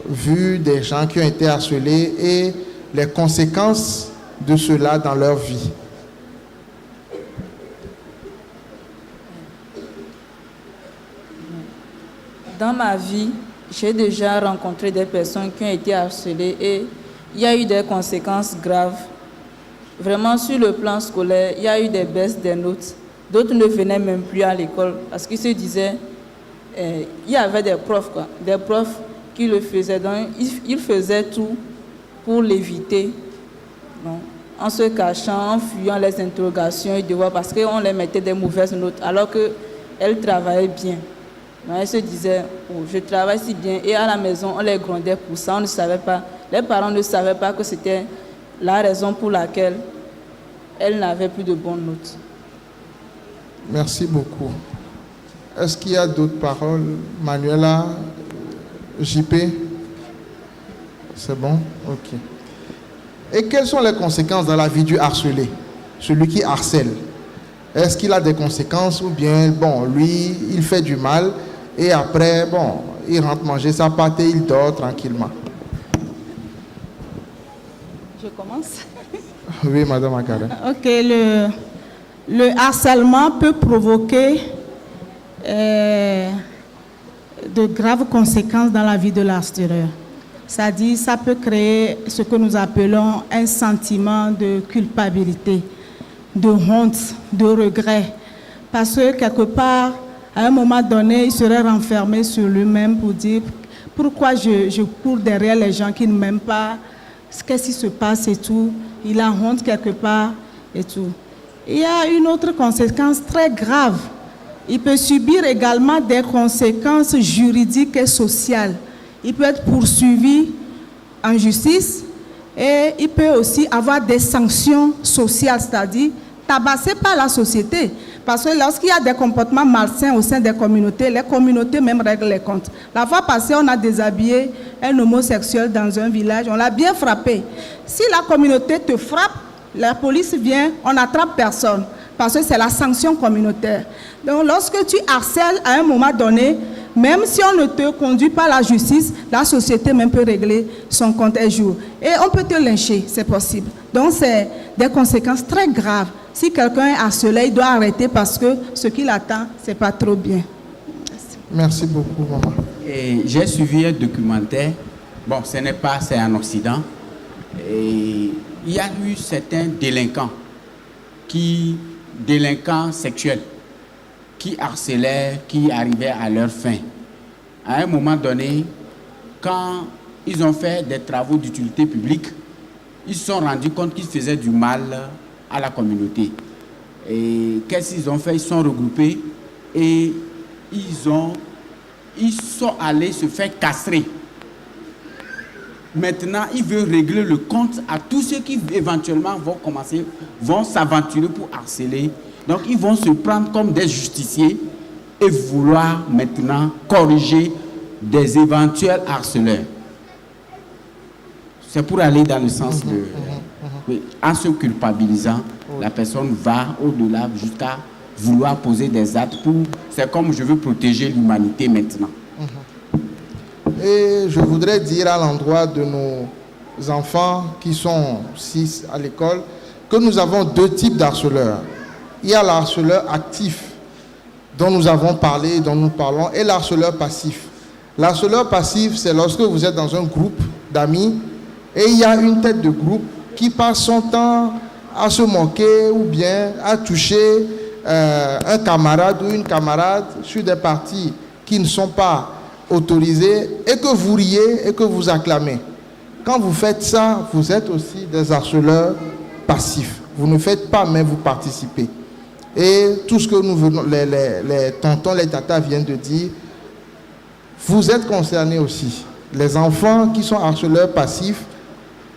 vu des gens qui ont été harcelés et les conséquences de cela dans leur vie? Dans ma vie, j'ai déjà rencontré des personnes qui ont été harcelées et il y a eu des conséquences graves. Vraiment, sur le plan scolaire, il y a eu des baisses des notes. D'autres ne venaient même plus à l'école parce qu'ils se disaient, il y avait des profs qui le faisaient. Donc, ils faisaient tout pour l'éviter. En se cachant, en fuyant les interrogations et devoirs parce qu'on les mettait des mauvaises notes alors qu'elles travaillaient bien. Donc, elles se disaient, oh, je travaille si bien. Et à la maison, on les grondait pour ça. On ne savait pas. Les parents ne savaient pas que c'était la raison pour laquelle elles n'avaient plus de bonnes notes. Merci beaucoup. Est-ce qu'il y a d'autres paroles? Manuela, JP? C'est bon? Ok. Et quelles sont les conséquences dans la vie du harcelé? Celui qui harcèle. Est-ce qu'il a des conséquences ou bien, bon, lui, il fait du mal et après, bon, il rentre manger sa pâte et il dort tranquillement? Je commence. Oui, Madame Akada. Ok, le harcèlement peut provoquer de graves conséquences dans la vie de l'harceleur. C'est-à-dire, ça peut créer ce que nous appelons un sentiment de culpabilité, de honte, de regret. Parce que quelque part, à un moment donné, il serait renfermé sur lui-même pour dire pourquoi je cours derrière les gens qui ne m'aiment pas, qu'est-ce qui se passe et tout. Il a honte quelque part et tout. Il y a une autre conséquence très grave. Il peut subir également des conséquences juridiques et sociales. Il peut être poursuivi en justice et il peut aussi avoir des sanctions sociales, c'est-à-dire tabassé par la société. Parce que lorsqu'il y a des comportements malsains au sein des communautés, les communautés même règlent les comptes. La fois passée, on a déshabillé un homosexuel dans un village, on l'a bien frappé. Si la communauté te frappe, la police vient, on n'attrape personne. Parce que c'est la sanction communautaire. Donc lorsque tu harcèles à un moment donné, même si on ne te conduit pas à la justice, la société même peut régler son compte un jour. Et on peut te lyncher, c'est possible. Donc c'est des conséquences très graves. Si quelqu'un est harcelé, il doit arrêter parce que ce qu'il attend, c'est pas trop bien. Merci beaucoup, maman. Et j'ai suivi un documentaire. Bon, ce n'est pas, c'est en Occident. Et il y a eu certains délinquants sexuels, qui harcelaient, qui arrivaient à leur fin. À un moment donné, quand ils ont fait des travaux d'utilité publique, ils se sont rendus compte qu'ils faisaient du mal à la communauté. Et qu'est-ce qu'ils ont fait? Ils se sont regroupés et ils sont allés se faire castrer. Maintenant, ils veulent régler le compte à tous ceux qui éventuellement vont s'aventurer pour harceler. Donc, ils vont se prendre comme des justiciers et vouloir maintenant corriger des éventuels harceleurs. C'est pour aller dans le sens en se culpabilisant, la personne va au-delà jusqu'à vouloir poser des actes pour... C'est comme je veux protéger l'humanité maintenant. Et je voudrais dire à l'endroit de nos enfants qui sont 6 à l'école que nous avons 2 types d'harceleurs. Il y a l'harceleur actif dont nous avons parlé, dont nous parlons, et l'harceleur passif. L'harceleur passif, c'est lorsque vous êtes dans un groupe d'amis et il y a une tête de groupe qui passe son temps à se moquer ou bien à toucher un camarade ou une camarade sur des parties qui ne sont pas autorisées et que vous riez et que vous acclamez. Quand vous faites ça, vous êtes aussi des harceleurs passifs. Vous ne faites pas, mais vous participez. Et tout ce que nous venons, les tontons, les tatas viennent de dire, vous êtes concernés aussi. Les enfants qui sont harceleurs passifs,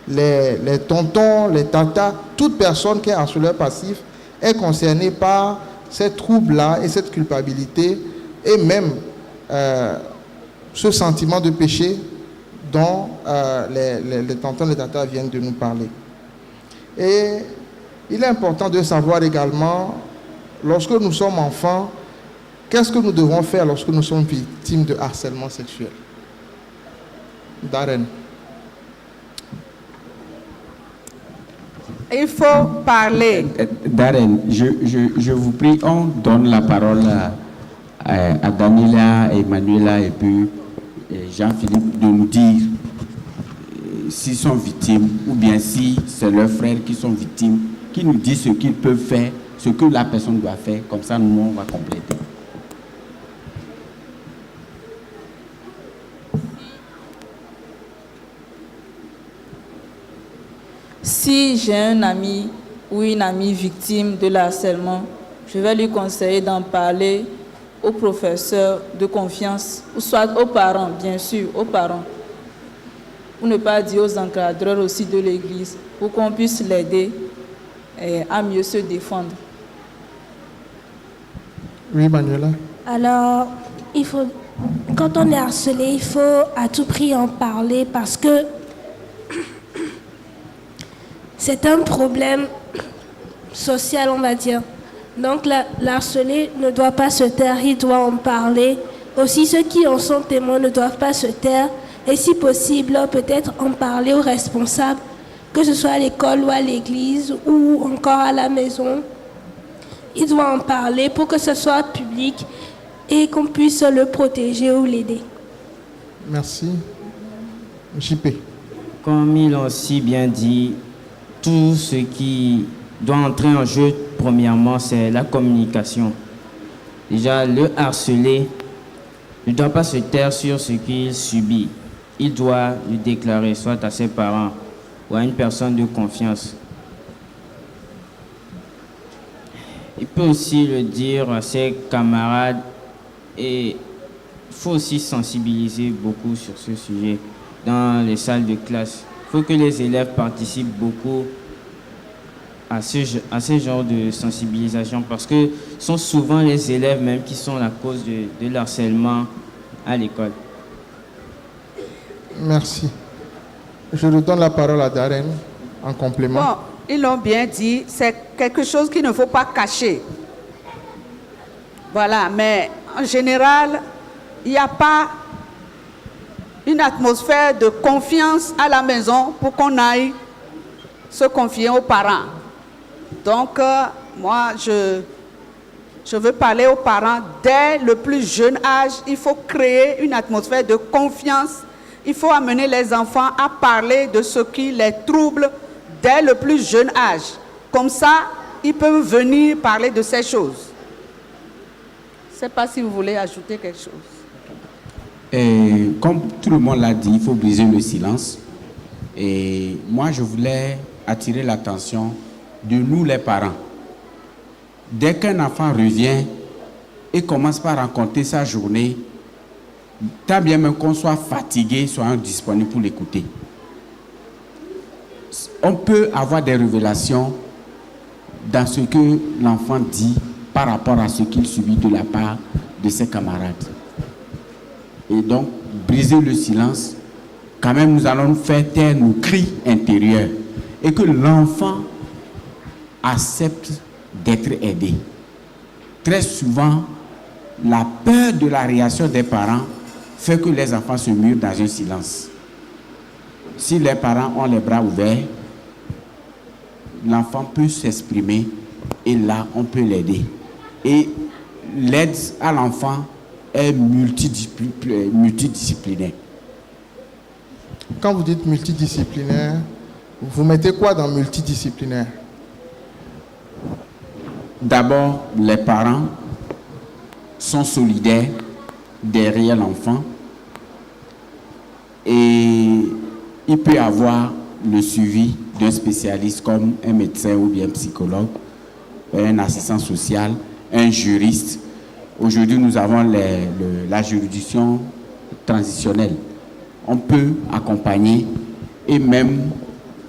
les tontons, les tatas, toute personne qui est harceleur passif est concernée par ces troubles-là et cette culpabilité et même ce sentiment de péché dont les tontons, les tatas viennent de nous parler. Et il est important de savoir également, lorsque nous sommes enfants, qu'est-ce que nous devons faire lorsque nous sommes victimes de harcèlement sexuel? Darren. Il faut parler. Darren, je vous prie, on donne la parole à Daniela, Emmanuela et puis Jean-Philippe de nous dire s'ils sont victimes ou bien si c'est leurs frères qui sont victimes, qui nous disent ce qu'ils peuvent faire, ce que la personne doit faire, comme ça nous on va compléter. Si j'ai un ami ou une amie victime de harcèlement, je vais lui conseiller d'en parler aux professeurs de confiance, ou soit aux parents, bien sûr, aux parents. Pour ne pas dire aux encadreurs aussi de l'église, pour qu'on puisse l'aider à mieux se défendre. Oui, Manuela. Alors, quand on est harcelé, il faut à tout prix en parler parce que c'est un problème social, on va dire. Donc, l'harcelé ne doit pas se taire, il doit en parler. Aussi, ceux qui en sont témoins ne doivent pas se taire. Et si possible, peut-être en parler aux responsables que ce soit à l'école ou à l'église ou encore à la maison. Il doit en parler pour que ce soit public et qu'on puisse le protéger ou l'aider. Merci. JP. Comme ils l'ont si bien dit, tout ce qui doit entrer en jeu, premièrement, c'est la communication. Déjà, le harcelé ne doit pas se taire sur ce qu'il subit. Il doit le déclarer, soit à ses parents ou à une personne de confiance. Il peut aussi le dire à ses camarades et il faut aussi sensibiliser beaucoup sur ce sujet dans les salles de classe. Il faut que les élèves participent beaucoup à ce genre de sensibilisation parce que ce sont souvent les élèves même qui sont la cause de l'harcèlement à l'école. Merci. Je redonne la parole à Darren en complément. Bon, ils l'ont bien dit, c'est quelque chose qu'il ne faut pas cacher. Voilà, mais en général, il n'y a pas une atmosphère de confiance à la maison pour qu'on aille se confier aux parents. Donc, moi, je veux parler aux parents dès le plus jeune âge. Il faut créer une atmosphère de confiance. Il faut amener les enfants à parler de ce qui les trouble dès le plus jeune âge. Comme ça, ils peuvent venir parler de ces choses. Je ne sais pas si vous voulez ajouter quelque chose. Et comme tout le monde l'a dit, il faut briser le silence. Et moi, je voulais attirer l'attention de nous, les parents. Dès qu'un enfant revient et commence par raconter sa journée, tant bien même qu'on soit fatigué, soyons disponibles pour l'écouter. On peut avoir des révélations dans ce que l'enfant dit par rapport à ce qu'il subit de la part de ses camarades. Et donc, briser le silence, quand même, nous allons faire taire nos cris intérieurs et que l'enfant accepte d'être aidé. Très souvent, la peur de la réaction des parents fait que les enfants se murent dans un silence. Si les parents ont les bras ouverts, l'enfant peut s'exprimer et là, on peut l'aider. Et l'aide à l'enfant est multidisciplinaire. Quand vous dites multidisciplinaire, vous mettez quoi dans multidisciplinaire? D'abord, les parents sont solidaires derrière l'enfant et il peut y avoir le suivi d'un spécialiste comme un médecin ou bien un psychologue, un assistant social, un juriste. Aujourd'hui, nous avons la juridiction transitionnelle. On peut accompagner et même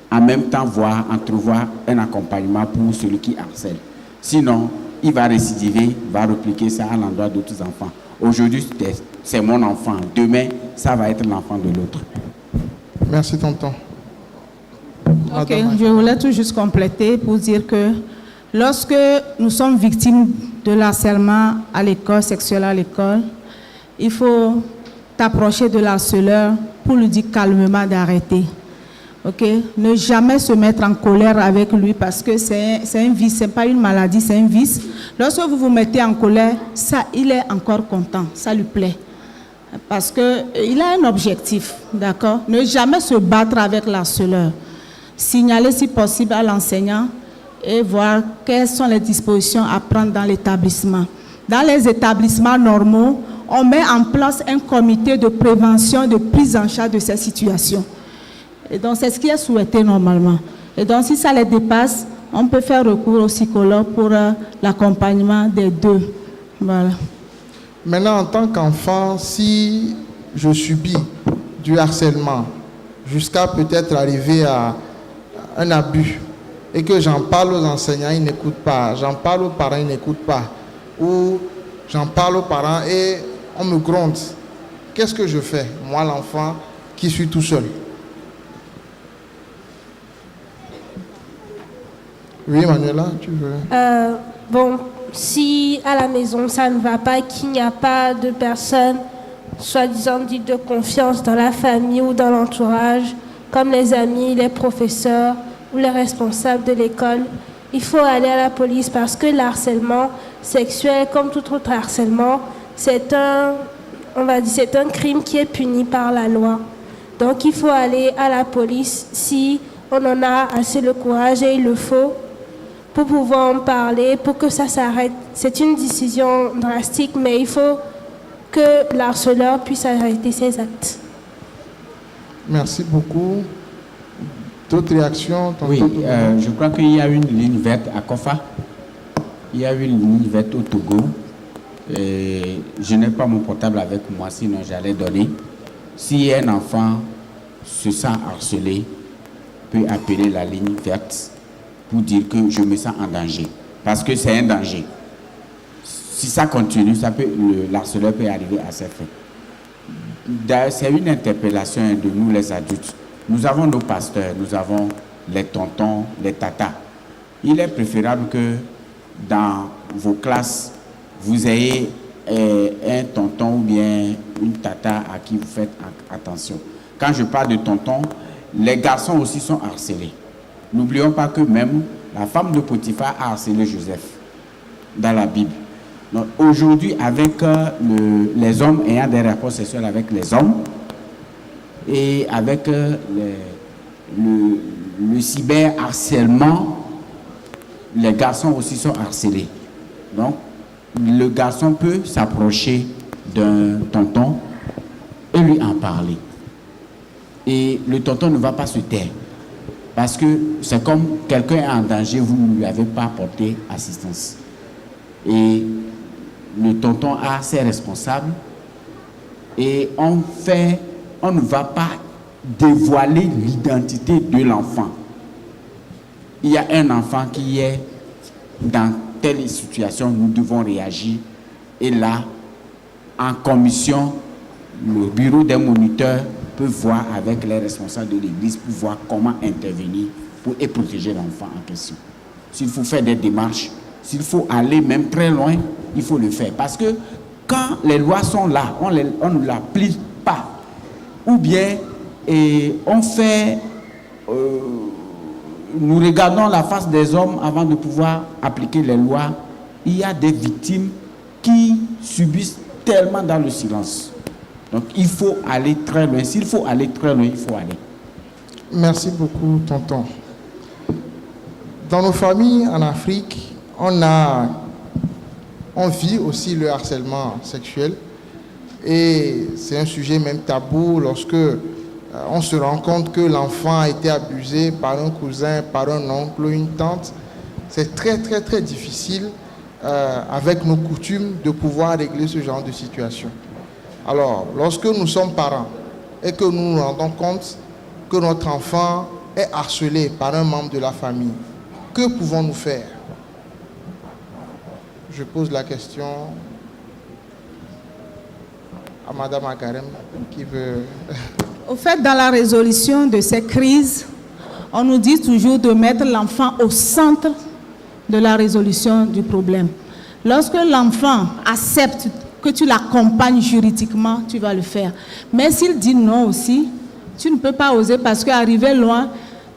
en même temps entrevoir un accompagnement pour celui qui harcèle. Sinon, il va récidiver, va répliquer ça à l'endroit d'autres enfants. Aujourd'hui, c'est mon enfant. Demain, ça va être l'enfant de l'autre. Merci, tonton. Ok, je voulais tout juste compléter pour dire que lorsque nous sommes victimes de l'harcèlement à l'école, sexuel à l'école, il faut t'approcher de l'harceleur pour lui dire calmement d'arrêter. Ok, ne jamais se mettre en colère avec lui parce que c'est un vice, c'est pas une maladie, c'est un vice. Lorsque vous vous mettez en colère, ça, il est encore content, ça lui plaît. Parce qu'il a un objectif, d'accord? Ne jamais se battre avec l'harceleur. Signaler si possible à l'enseignant et voir quelles sont les dispositions à prendre dans l'établissement. Dans les établissements normaux, on met en place un comité de prévention, de prise en charge de ces situations. Et donc, c'est ce qui est souhaité normalement. Et donc, si ça les dépasse, on peut faire recours au psychologue pour l'accompagnement des deux. Voilà. Maintenant, en tant qu'enfant, si je subis du harcèlement jusqu'à peut-être arriver à un abus et que j'en parle aux enseignants, ils n'écoutent pas, j'en parle aux parents, ils n'écoutent pas, ou j'en parle aux parents et on me gronde, qu'est-ce que je fais, moi l'enfant qui suis tout seul? Oui, Manuela, tu veux? Bon, si à la maison ça ne va pas, qu'il n'y a pas de personne, soi-disant dites de confiance dans la famille ou dans l'entourage, comme les amis, les professeurs ou les responsables de l'école, il faut aller à la police parce que le harcèlement sexuel, comme tout autre harcèlement, c'est un crime qui est puni par la loi. Donc il faut aller à la police si on en a assez le courage et il le faut pour pouvoir en parler, pour que ça s'arrête. C'est une décision drastique, mais il faut que l'harceleur puisse arrêter ses actes. Merci beaucoup. D'autres réactions? Oui, je crois qu'il y a une ligne verte à Kofa. Il y a une ligne verte au Togo. Je n'ai pas mon portable avec moi, sinon j'allais donner. Si un enfant se sent harcelé, peut appeler la ligne verte pour dire que je me sens en danger. Parce que c'est un danger. Si ça continue, l'harceleur peut arriver à ses fins. C'est une interpellation de nous les adultes. Nous avons nos pasteurs, nous avons les tontons, les tatas. Il est préférable que dans vos classes, vous ayez un tonton ou bien une tata à qui vous faites attention. Quand je parle de tonton, les garçons aussi sont harcelés. N'oublions pas que même la femme de Potiphar a harcelé Joseph dans la Bible. Donc aujourd'hui, avec les hommes ayant des rapports sexuels avec les hommes et avec le cyberharcèlement, les garçons aussi sont harcelés. Donc, le garçon peut s'approcher d'un tonton et lui en parler. Et le tonton ne va pas se taire. Parce que c'est comme quelqu'un est en danger, vous ne lui avez pas apporté assistance. Et le tonton a ses responsables. Et on ne va pas dévoiler l'identité de l'enfant. Il y a un enfant qui est dans telle situation, nous devons réagir. Et là, en commission, le bureau des moniteurs peut voir avec les responsables de l'église pour voir comment intervenir et protéger l'enfant en question. S'il faut faire des démarches, s'il faut aller même très loin, il faut le faire. Parce que quand les lois sont là, on ne l'applique pas. Ou bien on fait... nous regardons la face des hommes avant de pouvoir appliquer les lois. Il y a des victimes qui subissent tellement dans le silence. Donc il faut aller très loin. S'il faut aller très loin, il faut aller. Merci beaucoup, tonton. Dans nos familles en Afrique, on vit aussi le harcèlement sexuel. Et c'est un sujet même tabou lorsque on se rend compte que l'enfant a été abusé par un cousin, par un oncle ou une tante. C'est très, très, très difficile avec nos coutumes de pouvoir régler ce genre de situation. Alors, lorsque nous sommes parents et que nous nous rendons compte que notre enfant est harcelé par un membre de la famille, que pouvons-nous faire? Je pose la question à Madame Akarem qui veut... Au fait, dans la résolution de ces crises, on nous dit toujours de mettre l'enfant au centre de la résolution du problème. Lorsque l'enfant accepte que tu l'accompagnes juridiquement, tu vas le faire. Mais s'il dit non aussi, tu ne peux pas oser parce qu'arriver loin,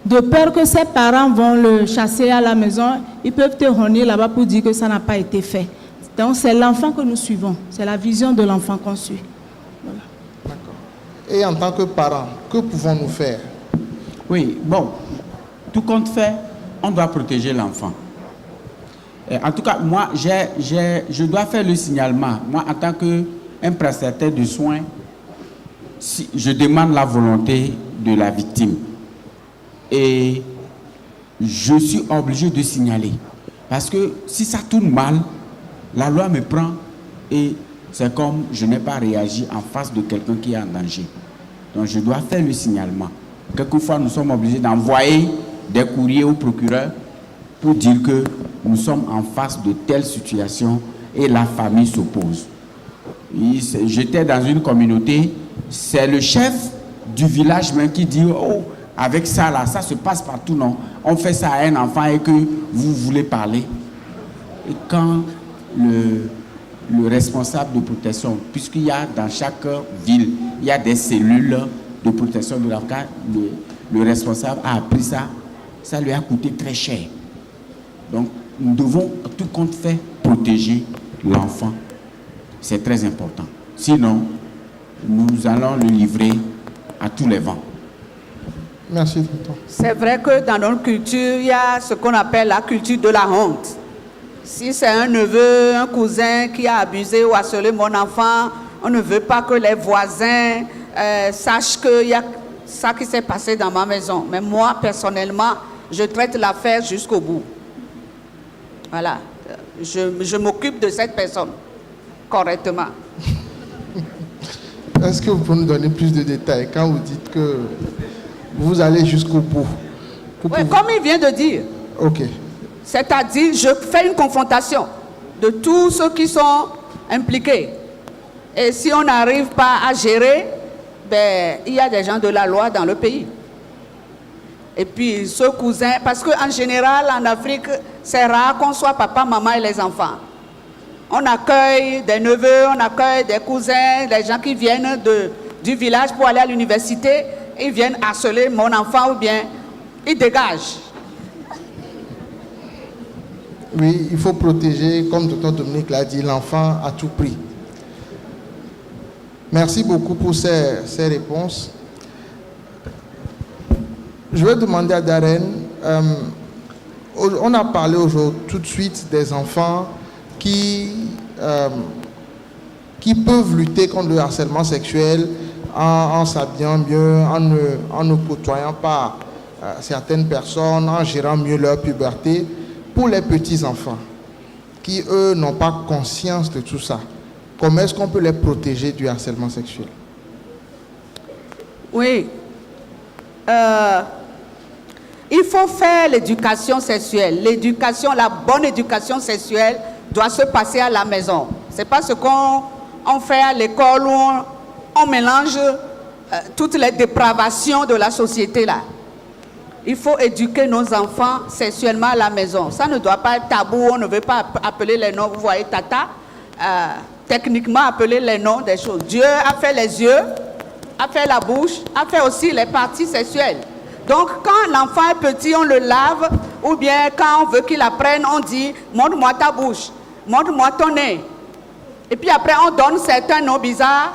de peur que ses parents vont le chasser à la maison, ils peuvent te rogner là-bas pour dire que ça n'a pas été fait. Donc c'est l'enfant que nous suivons, c'est la vision de l'enfant qu'on suit. Voilà. D'accord. Et en tant que parents, que pouvons-nous faire? Oui, bon, tout compte fait, on doit protéger l'enfant. En tout cas, moi, je dois faire le signalement. Moi, en tant qu'un prestataire de soins, si je demande la volonté de la victime. Et je suis obligé de signaler. Parce que si ça tourne mal, la loi me prend et c'est comme je n'ai pas réagi en face de quelqu'un qui est en danger. Donc, je dois faire le signalement. Quelquefois, nous sommes obligés d'envoyer des courriers au procureur pour dire que nous sommes en face de telle situation et la famille s'oppose. J'étais dans une communauté, c'est le chef du village même qui dit « Oh, avec ça là, ça se passe partout, non? On fait ça à un enfant et que vous voulez parler. » Et quand le responsable de protection, puisqu'il y a dans chaque ville, il y a des cellules de protection de l'enfant, le responsable a appris ça, ça lui a coûté très cher. Donc, nous devons à tout compte fait protéger l'enfant. C'est très important. Sinon, nous allons le livrer à tous les vents. Merci, tonton. C'est vrai que dans notre culture, il y a ce qu'on appelle la culture de la honte. Si c'est un neveu, un cousin qui a abusé ou harcelé mon enfant, on ne veut pas que les voisins sachent qu'il y a ça qui s'est passé dans ma maison. Mais moi, personnellement, je traite l'affaire jusqu'au bout. Voilà. Je m'occupe de cette personne correctement. Est-ce que vous pouvez nous donner plus de détails quand vous dites que vous allez jusqu'au bout? Oui, comme il vient de dire. Ok. C'est-à-dire, je fais une confrontation de tous ceux qui sont impliqués. Et si on n'arrive pas à gérer, ben, il y a des gens de la loi dans le pays. Et puis, ce cousin, parce qu'en général, en Afrique, c'est rare qu'on soit papa, maman et les enfants. On accueille des neveux, on accueille des cousins, des gens qui viennent du village pour aller à l'université. Ils viennent harceler mon enfant ou bien ils dégagent. Oui, il faut protéger, comme Dr Dominique l'a dit, l'enfant à tout prix. Merci beaucoup pour ces réponses. Je vais demander à Darren, on a parlé aujourd'hui tout de suite des enfants qui peuvent lutter contre le harcèlement sexuel en s'habillant mieux, en ne côtoyant pas certaines personnes, en gérant mieux leur puberté. Pour les petits-enfants qui, eux, n'ont pas conscience de tout ça, comment est-ce qu'on peut les protéger du harcèlement sexuel? Oui. Il faut faire l'éducation sexuelle. L'éducation, la bonne éducation sexuelle doit se passer à la maison. Ce n'est pas ce qu'on fait à l'école où on mélange toutes les dépravations de la société là. Il faut éduquer nos enfants sexuellement à la maison. Ça ne doit pas être tabou, on ne veut pas appeler les noms. Vous voyez, Tata, techniquement appeler les noms des choses. Dieu a fait les yeux, a fait la bouche, a fait aussi les parties sexuelles. Donc, quand l'enfant est petit, on le lave, ou bien quand on veut qu'il apprenne, on dit, montre-moi ta bouche, montre-moi ton nez. Et puis après, on donne certains noms bizarres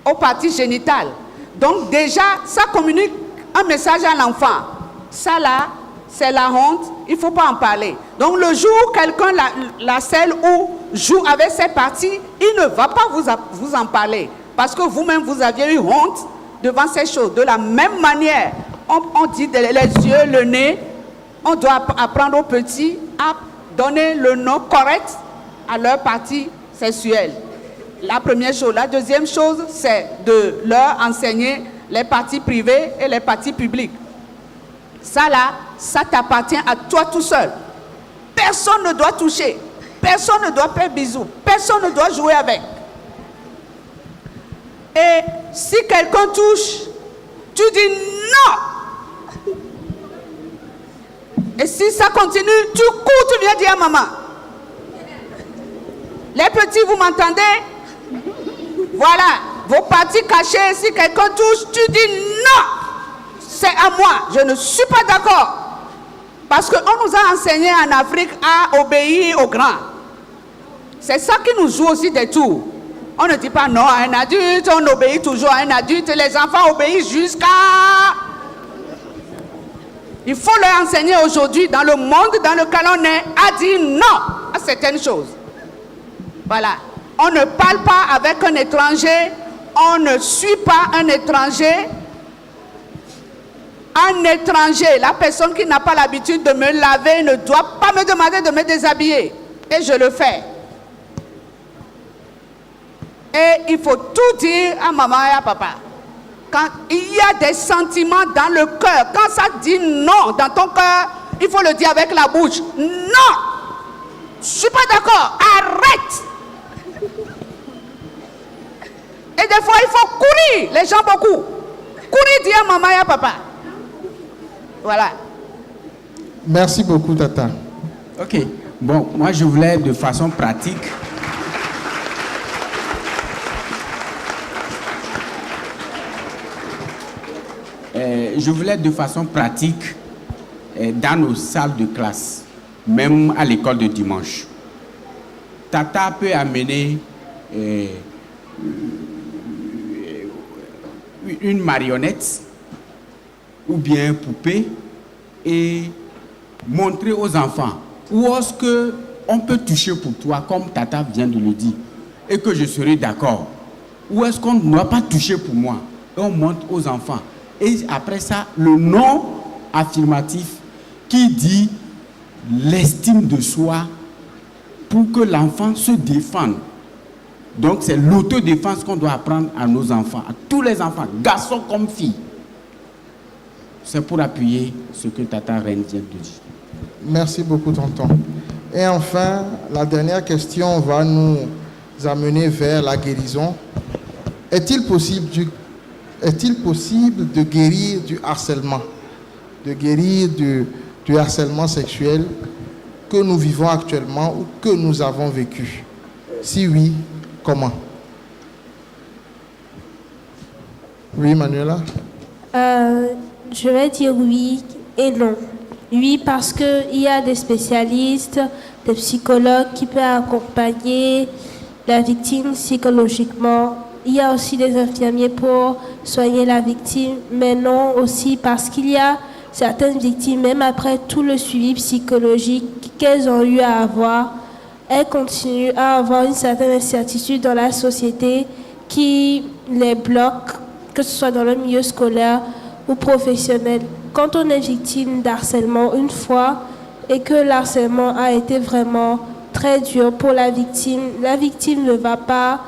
aux parties génitales. Donc déjà, ça communique un message à l'enfant. Ça là, c'est la honte, il ne faut pas en parler. Donc le jour où quelqu'un la scelle ou joue avec ses parties, il ne va pas vous en parler. Parce que vous-même, vous aviez eu honte devant ces choses. De la même manière, on dit les yeux, le nez, on doit apprendre aux petits à donner le nom correct à leur partie sexuelle. La première chose. La deuxième chose, c'est de leur enseigner les parties privées et les parties publiques. Ça là, ça t'appartient à toi tout seul. Personne ne doit toucher. Personne ne doit faire bisous. Personne ne doit jouer avec. Et si quelqu'un touche, tu dis non. Et si ça continue, tu cours, tu viens dire à maman. Les petits, vous m'entendez? Voilà, vos parties cachées, si quelqu'un touche, tu dis non. C'est à moi, je ne suis pas d'accord. Parce qu'on nous a enseigné en Afrique à obéir aux grands. C'est ça qui nous joue aussi des tours. On ne dit pas non à un adulte, on obéit toujours à un adulte. Les enfants obéissent jusqu'à... Il faut leur enseigner aujourd'hui, dans le monde dans lequel on est, à dire non à certaines choses. Voilà. On ne parle pas avec un étranger, on ne suit pas un étranger. Un étranger, la personne qui n'a pas l'habitude de me laver, ne doit pas me demander de me déshabiller. Et je le fais. Et il faut tout dire à maman et à papa. Quand il y a des sentiments dans le cœur, quand ça dit non dans ton cœur, il faut le dire avec la bouche. Non! Je ne suis pas d'accord. Arrête! Et des fois, il faut courir. Les gens beaucoup. Courir dire à maman et à papa. Voilà. Merci beaucoup, Tata. Ok. Bon, moi, je voulais de façon pratique je voulais de façon pratique dans nos salles de classe, même à l'école de dimanche. Tata peut amener une marionnette ou bien une poupée et montrer aux enfants où est-ce qu'on peut toucher pour toi, comme Tata vient de le dire, et que je serai d'accord. Où est-ce qu'on ne doit pas toucher pour moi? Et on montre aux enfants. Et après ça, le non affirmatif qui dit l'estime de soi pour que l'enfant se défende. Donc c'est l'autodéfense qu'on doit apprendre à nos enfants, à tous les enfants, garçons comme filles. C'est pour appuyer ce que Tata Reine vient de dire. Merci beaucoup, tonton. Et enfin, la dernière question va nous amener vers la guérison. Est-il possible de guérir du harcèlement, de guérir du harcèlement sexuel que nous vivons actuellement ou que nous avons vécu? Si oui, comment? Oui, Manuela? Je vais dire oui et non. Oui, parce qu'il y a des spécialistes, des psychologues qui peuvent accompagner la victime psychologiquement. Il y a aussi des infirmiers pour soigner la victime, mais non aussi parce qu'il y a certaines victimes, même après tout le suivi psychologique qu'elles ont eu à avoir, elles continuent à avoir une certaine incertitude dans la société qui les bloque, que ce soit dans le milieu scolaire ou professionnel. Quand on est victime d'harcèlement une fois et que l'harcèlement a été vraiment très dur pour la victime ne va pas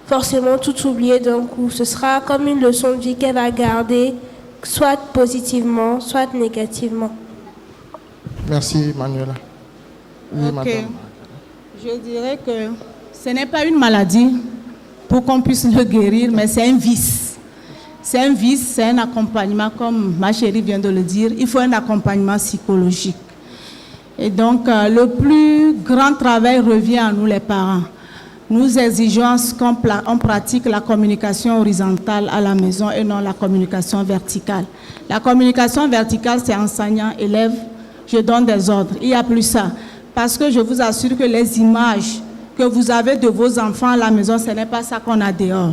forcément tout oublier d'un coup. Ce sera comme une leçon de vie qu'elle va garder, soit positivement, soit négativement. Merci, Manuela. Oui, Ok. madame. Je dirais que ce n'est pas une maladie pour qu'on puisse le guérir, mais c'est un vice. C'est un vice, c'est un accompagnement, comme ma chérie vient de le dire. Il faut un accompagnement psychologique. Et donc, le plus grand travail revient à nous, les parents. Nous exigeons qu'on pratique la communication horizontale à la maison et non la communication verticale. La communication verticale, c'est enseignant-élève, je donne des ordres. Il n'y a plus ça. Parce que je vous assure que les images que vous avez de vos enfants à la maison, ce n'est pas ça qu'on a dehors.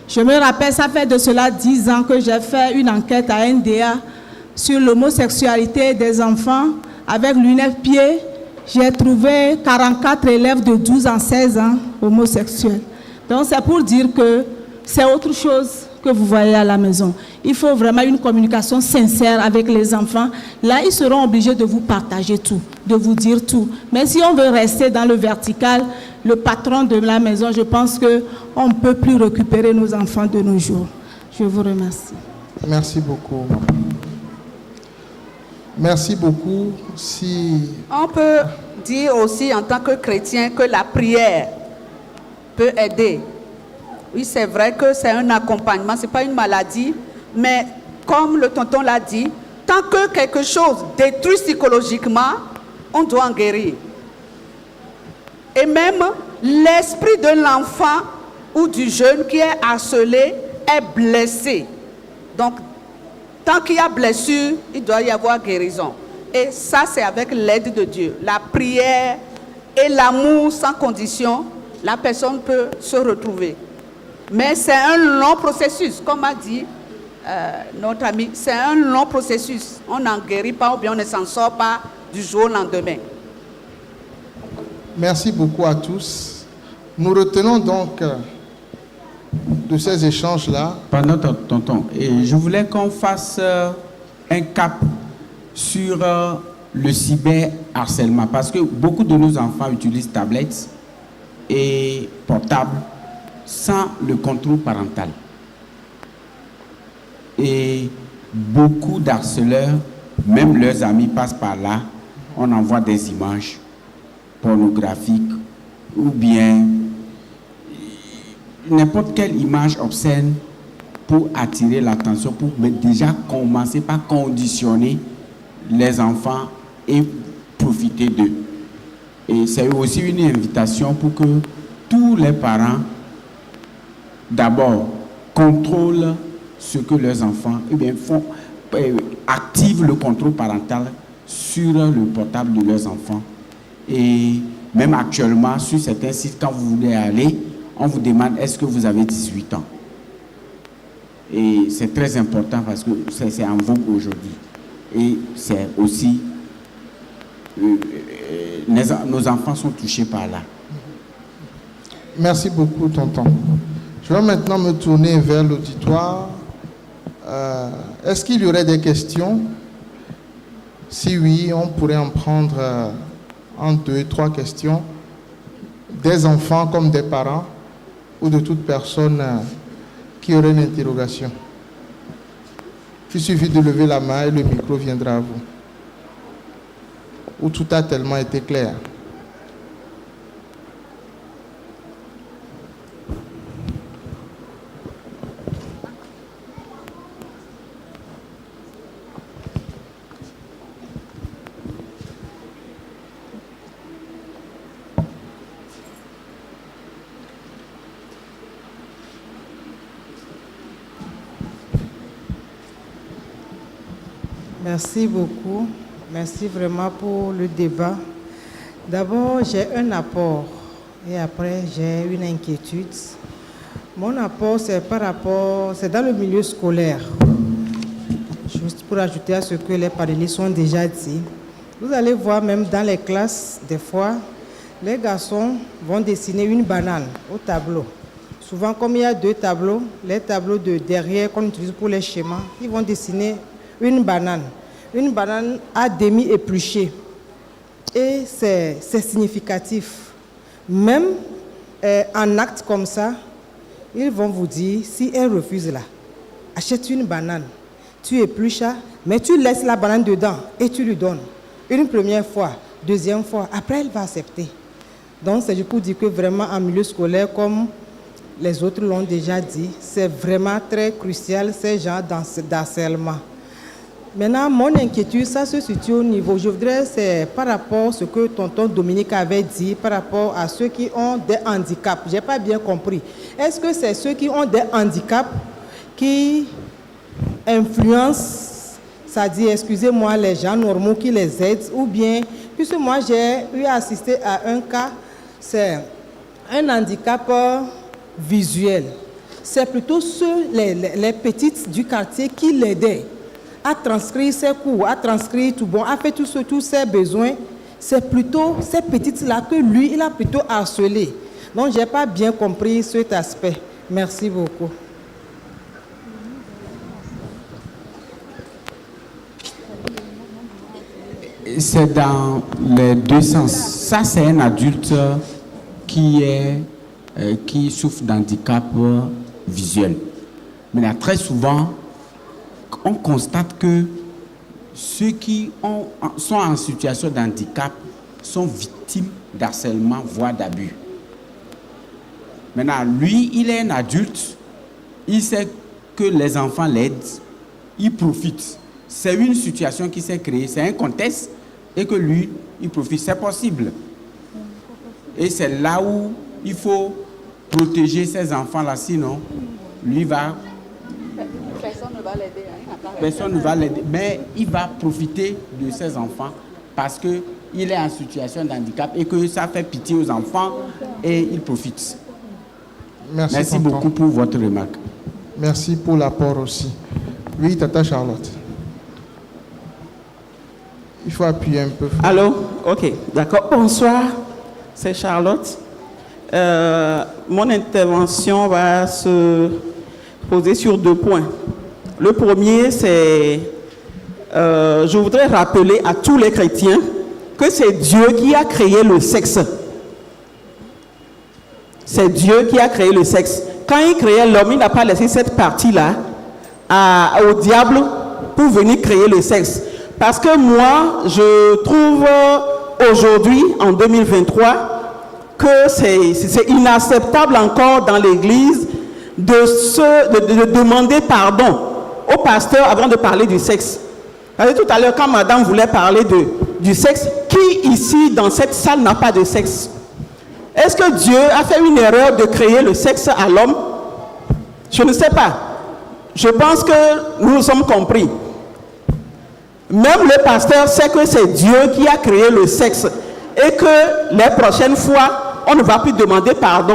Je me rappelle, ça fait de cela 10 ans que j'ai fait une enquête à NDA sur l'homosexualité des enfants avec l'UNFPA. J'ai trouvé 44 élèves de 12 à 16 ans homosexuels. Donc c'est pour dire que c'est autre chose que vous voyez à la maison. Il faut vraiment une communication sincère avec les enfants. Là, ils seront obligés de vous partager tout, de vous dire tout. Mais si on veut rester dans le vertical, le patron de la maison, je pense qu'on ne peut plus récupérer nos enfants de nos jours. Je vous remercie. Merci beaucoup. Merci beaucoup. On peut dire aussi en tant que chrétien que la prière peut aider. Oui, c'est vrai que c'est un accompagnement, ce n'est pas une maladie, mais comme le tonton l'a dit, tant que quelque chose détruit psychologiquement, on doit en guérir. Et même l'esprit de l'enfant ou du jeune qui est harcelé est blessé. Donc, tant qu'il y a blessure, il doit y avoir guérison. Et ça, c'est avec l'aide de Dieu. La prière et l'amour sans condition, la personne peut se retrouver. Mais c'est un long processus, comme a dit notre ami, c'est un long processus. On n'en guérit pas ou bien on ne s'en sort pas du jour au lendemain. Merci beaucoup à tous. Nous retenons donc de ces échanges-là. Pardon, tonton. Et je voulais qu'on fasse un cap sur le cyberharcèlement parce que beaucoup de nos enfants utilisent tablettes et portables sans le contrôle parental. Et beaucoup d'harceleurs, même leurs amis passent par là, on envoie des images pornographiques ou bien n'importe quelle image obscène pour attirer l'attention, pour déjà commencer par conditionner les enfants et profiter d'eux. Et c'est aussi une invitation pour que tous les parents d'abord contrôlent ce que leurs enfants font, activent le contrôle parental sur le portable de leurs enfants. Et même actuellement, sur certains sites, quand vous voulez aller, on vous demande est-ce que vous avez 18 ans. Et c'est très important parce que c'est en vogue aujourd'hui. Et c'est aussi... nos enfants sont touchés par là. Merci beaucoup, tonton. Je vais maintenant me tourner vers l'auditoire. Est-ce qu'il y aurait des questions? Si oui, on pourrait en prendre en 2, 3 questions. Des enfants comme des parents ou de toute personne qui aurait une interrogation. Il suffit de lever la main et le micro viendra à vous. Ou tout a tellement été clair. Merci beaucoup. Merci vraiment pour le débat. D'abord, j'ai un apport et après, j'ai une inquiétude. Mon apport, c'est dans le milieu scolaire. Juste pour ajouter à ce que les panélistes ont déjà dit. Vous allez voir même dans les classes, des fois, les garçons vont dessiner une banane au tableau. Souvent, comme il y a 2 tableaux, les tableaux de derrière qu'on utilise pour les schémas, ils vont dessiner une banane à demi épluchée. Et c'est significatif. Même en acte comme ça, ils vont vous dire, si elle refuse là, achète une banane, tu épluches, mais tu laisses la banane dedans et tu lui donnes. Une première fois, deuxième fois, après elle va accepter. Donc c'est pour dire que vraiment en milieu scolaire, comme les autres l'ont déjà dit, c'est vraiment très crucial ces genres d'harcèlement. Maintenant, mon inquiétude, ça se situe au niveau, je voudrais, c'est par rapport à ce que tonton Dominique avait dit, par rapport à ceux qui ont des handicaps. Je n'ai pas bien compris. Est-ce que c'est ceux qui ont des handicaps qui influencent, c'est-à-dire, excusez-moi, les gens normaux qui les aident, ou bien, puisque moi j'ai eu à assister à un cas, c'est un handicap visuel. C'est plutôt les petites du quartier qui l'aidaient à transcrire ses cours, à transcrire tout bon, à faire tous ses besoins. C'est plutôt ces petites-là que lui, il a plutôt harcelé. Donc, je n'ai pas bien compris cet aspect. Merci beaucoup. C'est dans les deux sens. Ça, c'est un adulte qui souffre d'handicap visuel. Mais là, très souvent, on constate que ceux qui sont en situation d'handicap sont victimes d'harcèlement, voire d'abus. Maintenant, lui, il est un adulte, il sait que les enfants l'aident, il profite. C'est une situation qui s'est créée, c'est un contexte, et que lui, il profite. C'est possible. Et c'est là où il faut protéger ces enfants-là, sinon, lui va... Personne ne va l'aider. Personne ne va l'aider, mais il va profiter de ses enfants parce qu'il est en situation de handicap et que ça fait pitié aux enfants et il profite. Merci beaucoup pour votre remarque. Merci pour l'apport aussi. Oui, Tata Charlotte. Il faut appuyer un peu. Allô? Ok, d'accord. Bonsoir, c'est Charlotte. Mon intervention va se poser sur 2 points. Le premier, c'est, je voudrais rappeler à tous les chrétiens que c'est Dieu qui a créé le sexe. C'est Dieu qui a créé le sexe. Quand il créait l'homme, il n'a pas laissé cette partie-là au diable pour venir créer le sexe. Parce que moi, je trouve aujourd'hui, en 2023, que c'est inacceptable encore dans l'Église de demander pardon au pasteur avant de parler du sexe. Parce que tout à l'heure, quand madame voulait parler du sexe, qui ici dans cette salle n'a pas de sexe? Est-ce que Dieu a fait une erreur de créer le sexe à l'homme? Je ne sais pas. Je pense que nous nous sommes compris. Même le pasteur sait que c'est Dieu qui a créé le sexe et que les prochaines fois, on ne va plus demander pardon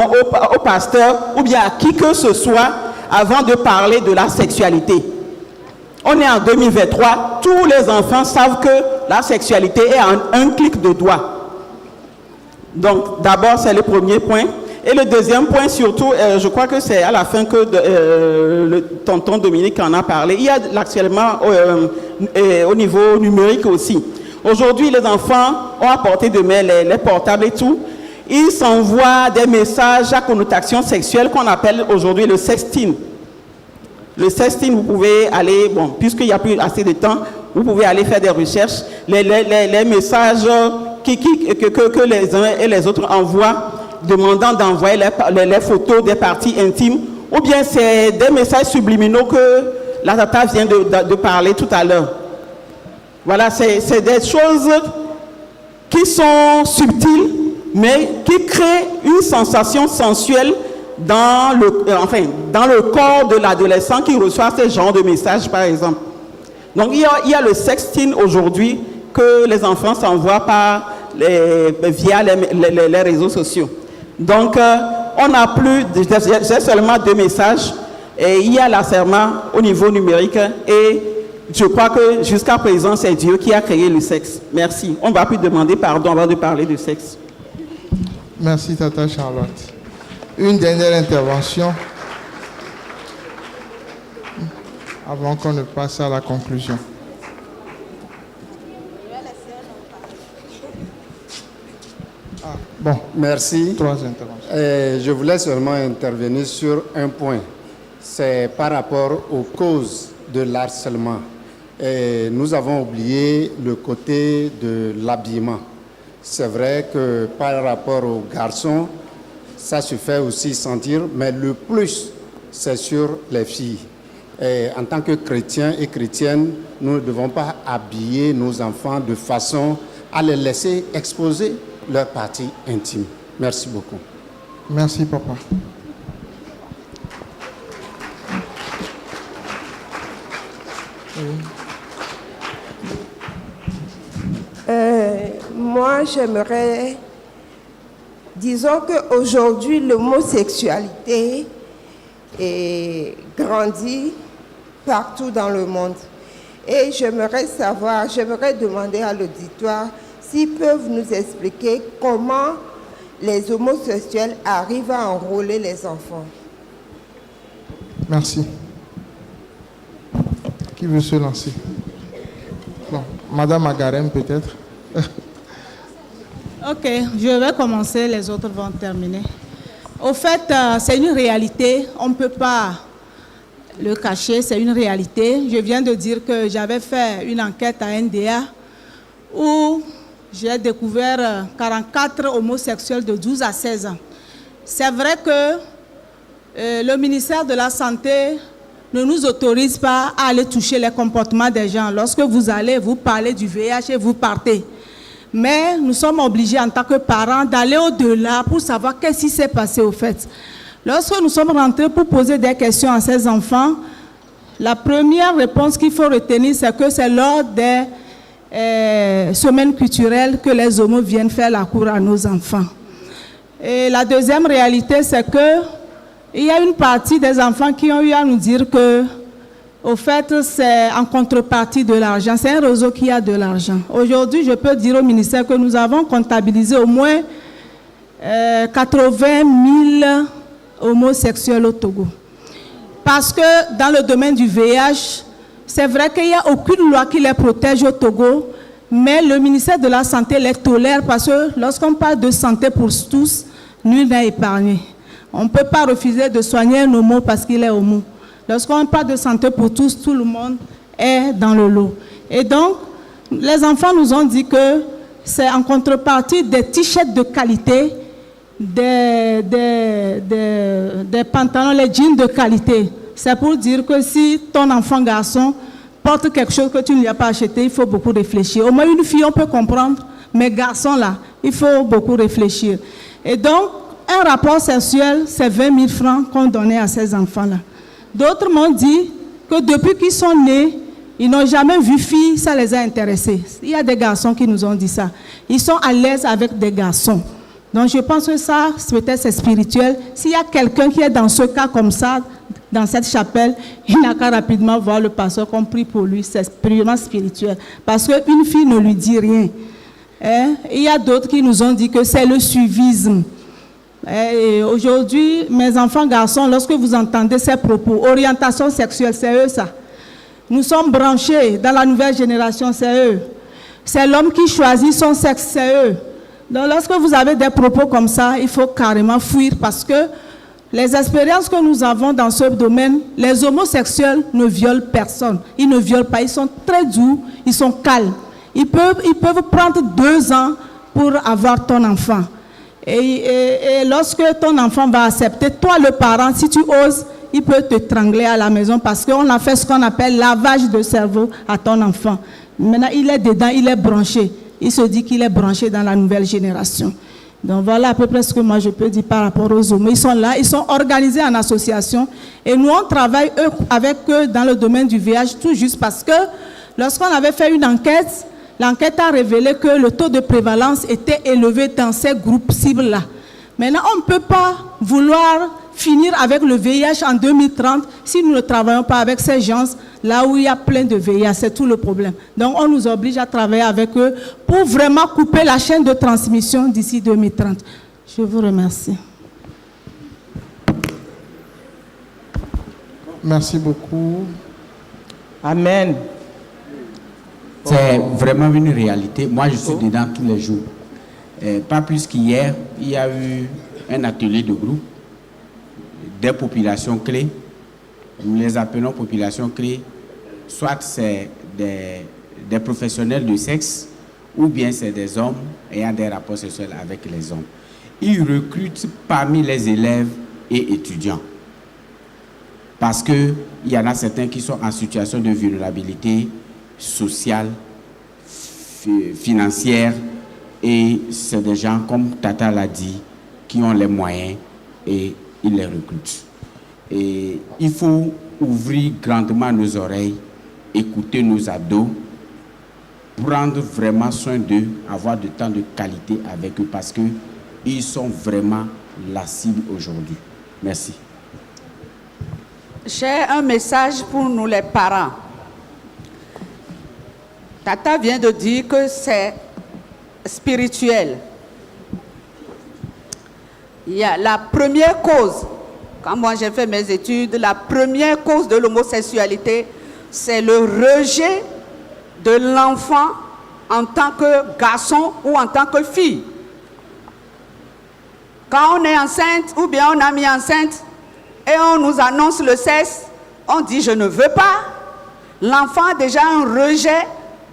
au pasteur ou bien à qui que ce soit avant de parler de la sexualité. On est en 2023, tous les enfants savent que la sexualité est en un clic de doigt. Donc, d'abord, c'est le premier point. Et le deuxième point, surtout, je crois que c'est à la fin que le tonton Dominique en a parlé. Il y a actuellement, au niveau numérique aussi. Aujourd'hui, les enfants ont à portée de main les portables et tout. Ils s'envoient des messages à connotation sexuelle qu'on appelle aujourd'hui le sexting. Le sexting, vous pouvez aller, bon, puisqu'il n'y a plus assez de temps, vous pouvez aller faire des recherches. Les messages que les uns et les autres envoient, demandant d'envoyer les photos des parties intimes, ou bien c'est des messages subliminaux que la tata vient de parler tout à l'heure. Voilà, c'est des choses qui sont subtiles, mais qui créent une sensation sensuelle dans le corps de l'adolescent qui reçoit ce genre de messages, par exemple. Donc, il y a le sexting aujourd'hui que les enfants s'envoient via les réseaux sociaux. Donc, on n'a plus, j'ai seulement 2 messages, et il y a l'asserment au niveau numérique, et je crois que jusqu'à présent, c'est Dieu qui a créé le sexe. Merci. On ne va plus demander pardon avant de parler de sexe. Merci, Tata Charlotte. Une dernière intervention avant qu'on ne passe à la conclusion. Bon, merci. 3 interventions. Je voulais seulement intervenir sur un point. C'est par rapport aux causes de l'harcèlement. Nous avons oublié le côté de l'habillement. C'est vrai que par rapport aux garçons, ça se fait aussi sentir, mais le plus, c'est sur les filles. En tant que chrétiens et chrétiennes, nous ne devons pas habiller nos enfants de façon à les laisser exposer leur partie intime. Merci beaucoup. Merci, papa. Moi, j'aimerais, disons qu'aujourd'hui, l'homosexualité est grandie partout dans le monde. Et j'aimerais demander à l'auditoire s'ils peuvent nous expliquer comment les homosexuels arrivent à enrôler les enfants. Merci. Qui veut se lancer? Bon, Madame Agarem, peut-être. Ok, je vais commencer, les autres vont terminer. Au fait, c'est une réalité, on ne peut pas le cacher, c'est une réalité. Je viens de dire que j'avais fait une enquête à NDA où j'ai découvert 44 homosexuels de 12 à 16 ans. C'est vrai que le ministère de la Santé ne nous autorise pas à aller toucher les comportements des gens. Lorsque vous allez, vous parlez du VIH et vous partez. Mais nous sommes obligés en tant que parents d'aller au-delà pour savoir qu'est-ce qui s'est passé au fait. Lorsque nous sommes rentrés pour poser des questions à ces enfants, la première réponse qu'il faut retenir, c'est que c'est lors des semaines culturelles que les homos viennent faire la cour à nos enfants. Et la deuxième réalité, c'est que il y a une partie des enfants qui ont eu à nous dire que, au fait, c'est en contrepartie de l'argent. C'est un réseau qui a de l'argent. Aujourd'hui, je peux dire au ministère que nous avons comptabilisé au moins 80 000 homosexuels au Togo. Parce que dans le domaine du VIH, c'est vrai qu'il n'y a aucune loi qui les protège au Togo, mais le ministère de la Santé les tolère parce que lorsqu'on parle de santé pour tous, nul n'est épargné. On ne peut pas refuser de soigner un homo parce qu'il est homo. Lorsqu'on parle de santé pour tous, tout le monde est dans le lot. Et donc, les enfants nous ont dit que c'est en contrepartie des t-shirts de qualité, des pantalons, les jeans de qualité. C'est pour dire que si ton enfant garçon porte quelque chose que tu ne lui as pas acheté, il faut beaucoup réfléchir. Au moins une fille, on peut comprendre, mais garçon là, il faut beaucoup réfléchir. Et donc, un rapport sexuel, c'est 20 000 francs qu'on donnait à ces enfants-là. D'autres m'ont dit que depuis qu'ils sont nés, ils n'ont jamais vu fille, ça les a intéressés. Il y a des garçons qui nous ont dit ça. Ils sont à l'aise avec des garçons. Donc je pense que ça, peut-être c'est spirituel. S'il y a quelqu'un qui est dans ce cas comme ça, dans cette chapelle, il n'a qu'à rapidement voir le pasteur qu'on prie pour lui. C'est purement spirituel. Parce qu'une fille ne lui dit rien. Il y a d'autres qui nous ont dit que c'est le suivisme. Et aujourd'hui, mes enfants garçons, lorsque vous entendez ces propos, orientation sexuelle, c'est eux ça. Nous sommes branchés dans la nouvelle génération, c'est eux. C'est l'homme qui choisit son sexe, c'est eux. Donc lorsque vous avez des propos comme ça, il faut carrément fuir parce que les expériences que nous avons dans ce domaine, les homosexuels ne violent personne. Ils ne violent pas, ils sont très doux, ils sont calmes. Ils peuvent prendre 2 ans pour avoir ton enfant. Et lorsque ton enfant va accepter, toi le parent, si tu oses, il peut te trangler à la maison parce qu'on a fait ce qu'on appelle lavage de cerveau à ton enfant. Maintenant, il est dedans, il est branché. Il se dit qu'il est branché dans la nouvelle génération. Donc voilà à peu près ce que moi je peux dire par rapport aux homos. Ils sont là, ils sont organisés en association et nous on travaille avec eux dans le domaine du VIH tout juste parce que lorsqu'on avait fait une enquête, l'enquête a révélé que le taux de prévalence était élevé dans ces groupes cibles-là. Maintenant, on ne peut pas vouloir finir avec le VIH en 2030 si nous ne travaillons pas avec ces gens là où il y a plein de VIH, c'est tout le problème. Donc on nous oblige à travailler avec eux pour vraiment couper la chaîne de transmission d'ici 2030. Je vous remercie. Merci beaucoup. Amen. C'est vraiment une réalité. Moi, je suis dedans tous les jours. Pas plus qu'hier, il y a eu un atelier de groupe des populations clés. Nous les appelons populations clés. Soit c'est des professionnels de sexe ou bien c'est des hommes ayant des rapports sexuels avec les hommes. Ils recrutent parmi les élèves et étudiants. Parce qu'il y en a certains qui sont en situation de vulnérabilité sociale, financière, et c'est des gens, comme Tata l'a dit, qui ont les moyens et ils les recrutent. Et il faut ouvrir grandement nos oreilles, écouter nos ados, prendre vraiment soin d'eux, avoir du temps de qualité avec eux parce qu'ils sont vraiment la cible aujourd'hui. Merci. J'ai un message pour nous les parents. Tata vient de dire que c'est spirituel. Il y a la première cause, quand moi j'ai fait mes études, la première cause de l'homosexualité, c'est le rejet de l'enfant en tant que garçon ou en tant que fille. Quand on est enceinte ou bien on a mis enceinte et on nous annonce le sexe, on dit je ne veux pas. L'enfant a déjà un rejet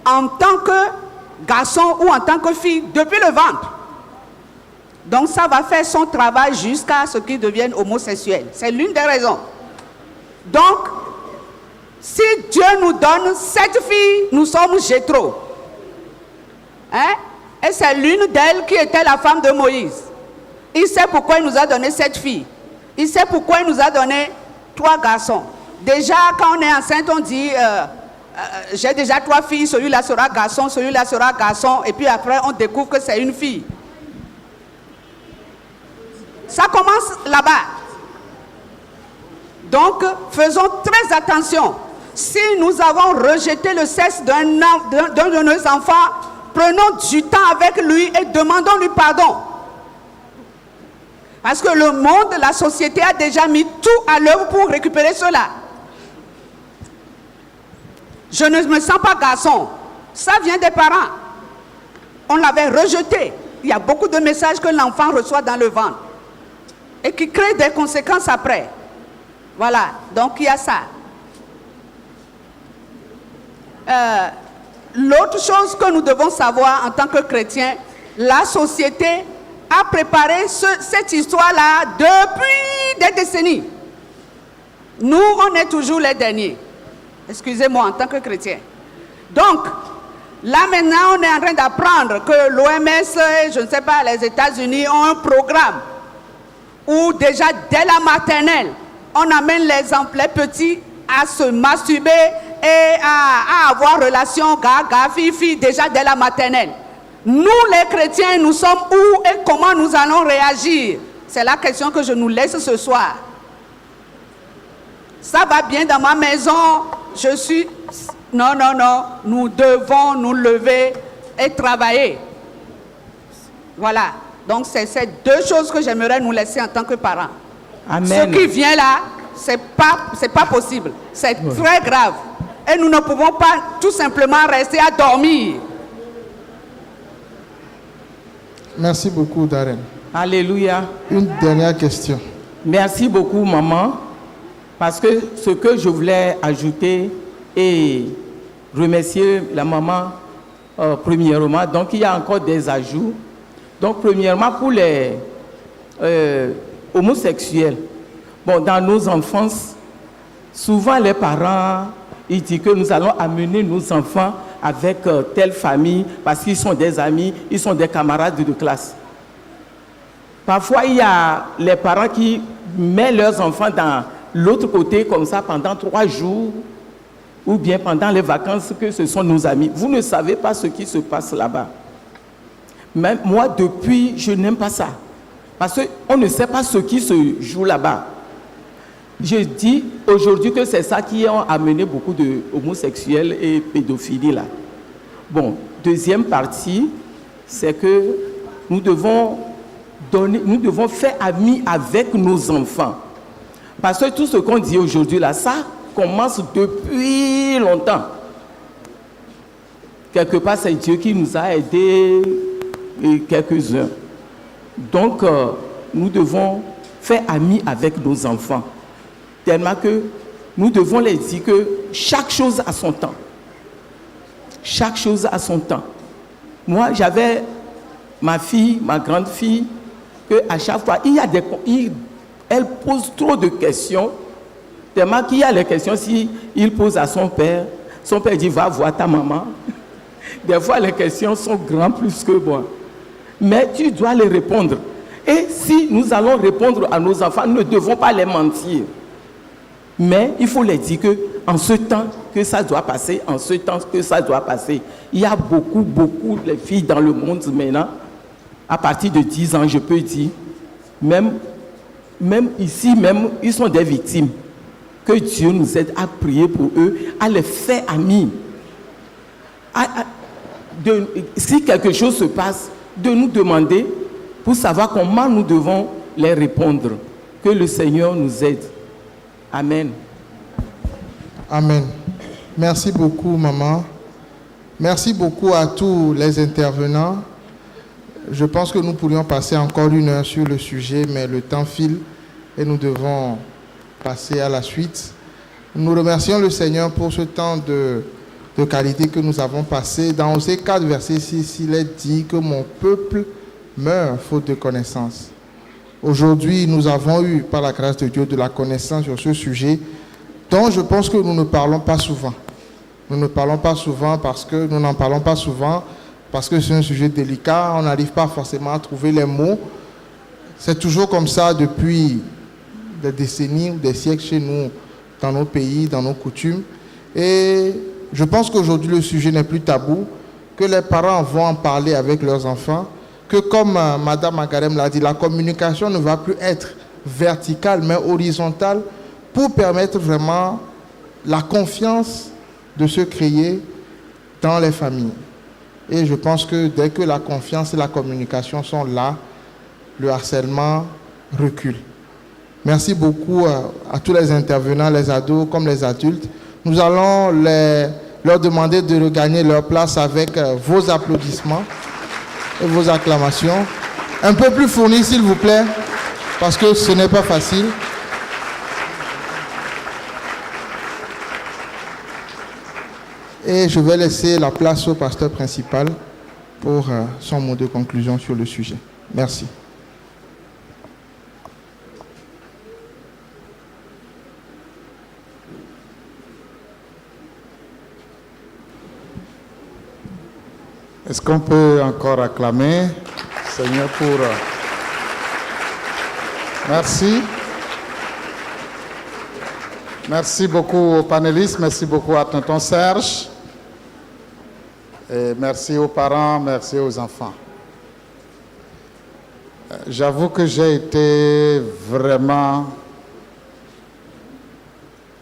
en tant que garçon ou en tant que fille depuis le ventre. Donc ça va faire son travail jusqu'à ce qu'il devienne homosexuel. C'est l'une des raisons. Donc, si Dieu nous donne 7 filles, nous sommes Jéthro. Et c'est l'une d'elles qui était la femme de Moïse. Il sait pourquoi il nous a donné 7 filles. Il sait pourquoi il nous a donné 3 garçons. Déjà, quand on est enceinte, on dit... j'ai déjà 3 filles, celui-là sera garçon, celui-là sera garçon, et puis après on découvre que c'est une fille. Ça commence là-bas. Donc, faisons très attention. Si nous avons rejeté le sexe d'un de nos enfants, prenons du temps avec lui et demandons-lui pardon. Parce que le monde, la société a déjà mis tout à l'œuvre pour récupérer cela. Je ne me sens pas garçon. Ça vient des parents. On l'avait rejeté. Il y a beaucoup de messages que l'enfant reçoit dans le ventre et qui créent des conséquences après. Voilà, donc il y a ça. L'autre chose que nous devons savoir en tant que chrétiens, la société a préparé cette histoire-là depuis des décennies. Nous, on est toujours les derniers. Excusez-moi, en tant que chrétien. Donc, là maintenant, on est en train d'apprendre que l'OMS, je ne sais pas, les États-Unis ont un programme où déjà dès la maternelle, on amène les petits à se masturber et à avoir relation gaga, fille, déjà dès la maternelle. Nous les chrétiens, nous sommes où et comment nous allons réagir? C'est la question que je nous laisse ce soir. Ça va bien dans ma maison, je suis... Non, non, non, nous devons nous lever et travailler. Voilà, donc c'est ces deux choses que j'aimerais nous laisser en tant que parents. Amen. Ce qui vient là, c'est pas possible, c'est très grave. Et nous ne pouvons pas tout simplement rester à dormir. Merci beaucoup, Darren. Alléluia. Une dernière question. Merci beaucoup, maman. Parce que ce que je voulais ajouter et remercier la maman premièrement. Donc, il y a encore des ajouts. Donc, premièrement, pour les homosexuels, bon, dans nos enfances, souvent les parents, ils disent que nous allons amener nos enfants avec telle famille parce qu'ils sont des amis, ils sont des camarades de classe. Parfois, il y a les parents qui mettent leurs enfants dans l'autre côté comme ça pendant 3 jours ou bien pendant les vacances que ce sont nos amis. Vous ne savez pas ce qui se passe là-bas. Même moi, depuis, je n'aime pas ça. Parce qu'on ne sait pas ce qui se joue là-bas. Je dis aujourd'hui que c'est ça qui a amené beaucoup de homosexuels et pédophilie là. Bon, deuxième partie, c'est que nous devons faire amis avec nos enfants. Parce que tout ce qu'on dit aujourd'hui là, ça commence depuis longtemps. Quelque part, c'est Dieu qui nous a aidés, et quelques-uns. Donc, nous devons faire amis avec nos enfants. Tellement que nous devons les dire que chaque chose a son temps. Chaque chose a son temps. Moi, j'avais ma fille, ma grande fille, qu'à chaque fois, elle pose trop de questions. Tellement qu'il y a les questions, s'il pose à son père dit, va voir ta maman. Des fois, les questions sont grandes plus que moi. Mais tu dois les répondre. Et si nous allons répondre à nos enfants, nous ne devons pas les mentir. Mais il faut les dire qu'en ce temps que ça doit passer, en ce temps que ça doit passer. Il y a beaucoup de filles dans le monde maintenant, à partir de 10 ans, je peux dire, même ici, ils sont des victimes. Que Dieu nous aide à prier pour eux, à les faire amis. Si quelque chose se passe, de nous demander pour savoir comment nous devons les répondre. Que le Seigneur nous aide. Amen. Amen. Merci beaucoup, maman. Merci beaucoup à tous les intervenants. Je pense que nous pourrions passer encore 1 heure sur le sujet, mais le temps file et nous devons passer à la suite. Nous remercions le Seigneur pour ce temps de qualité que nous avons passé. Dans Osée 4, verset 6, il est dit que mon peuple meurt faute de connaissance. Aujourd'hui, nous avons eu, par la grâce de Dieu, de la connaissance sur ce sujet dont je pense que nous ne parlons pas souvent. Nous ne parlons pas souvent parce que nous n'en parlons pas souvent, parce que c'est un sujet délicat, on n'arrive pas forcément à trouver les mots. C'est toujours comme ça depuis des décennies ou des siècles chez nous, dans nos pays, dans nos coutumes. Et je pense qu'aujourd'hui, le sujet n'est plus tabou, que les parents vont en parler avec leurs enfants, que comme Madame Magarem l'a dit, la communication ne va plus être verticale, mais horizontale, pour permettre vraiment la confiance de se créer dans les familles. Et je pense que dès que la confiance et la communication sont là, le harcèlement recule. Merci beaucoup à tous les intervenants, les ados comme les adultes. Nous allons leur demander de regagner leur place avec vos applaudissements et vos acclamations. Un peu plus fournis, s'il vous plaît, parce que ce n'est pas facile. Et je vais laisser la place au pasteur principal pour son mot de conclusion sur le sujet. Merci. Est-ce qu'on peut encore acclamer Seigneur pour... Merci. Merci beaucoup aux panélistes, merci beaucoup à tonton Serge. Et merci aux parents, merci aux enfants. J'avoue que j'ai été vraiment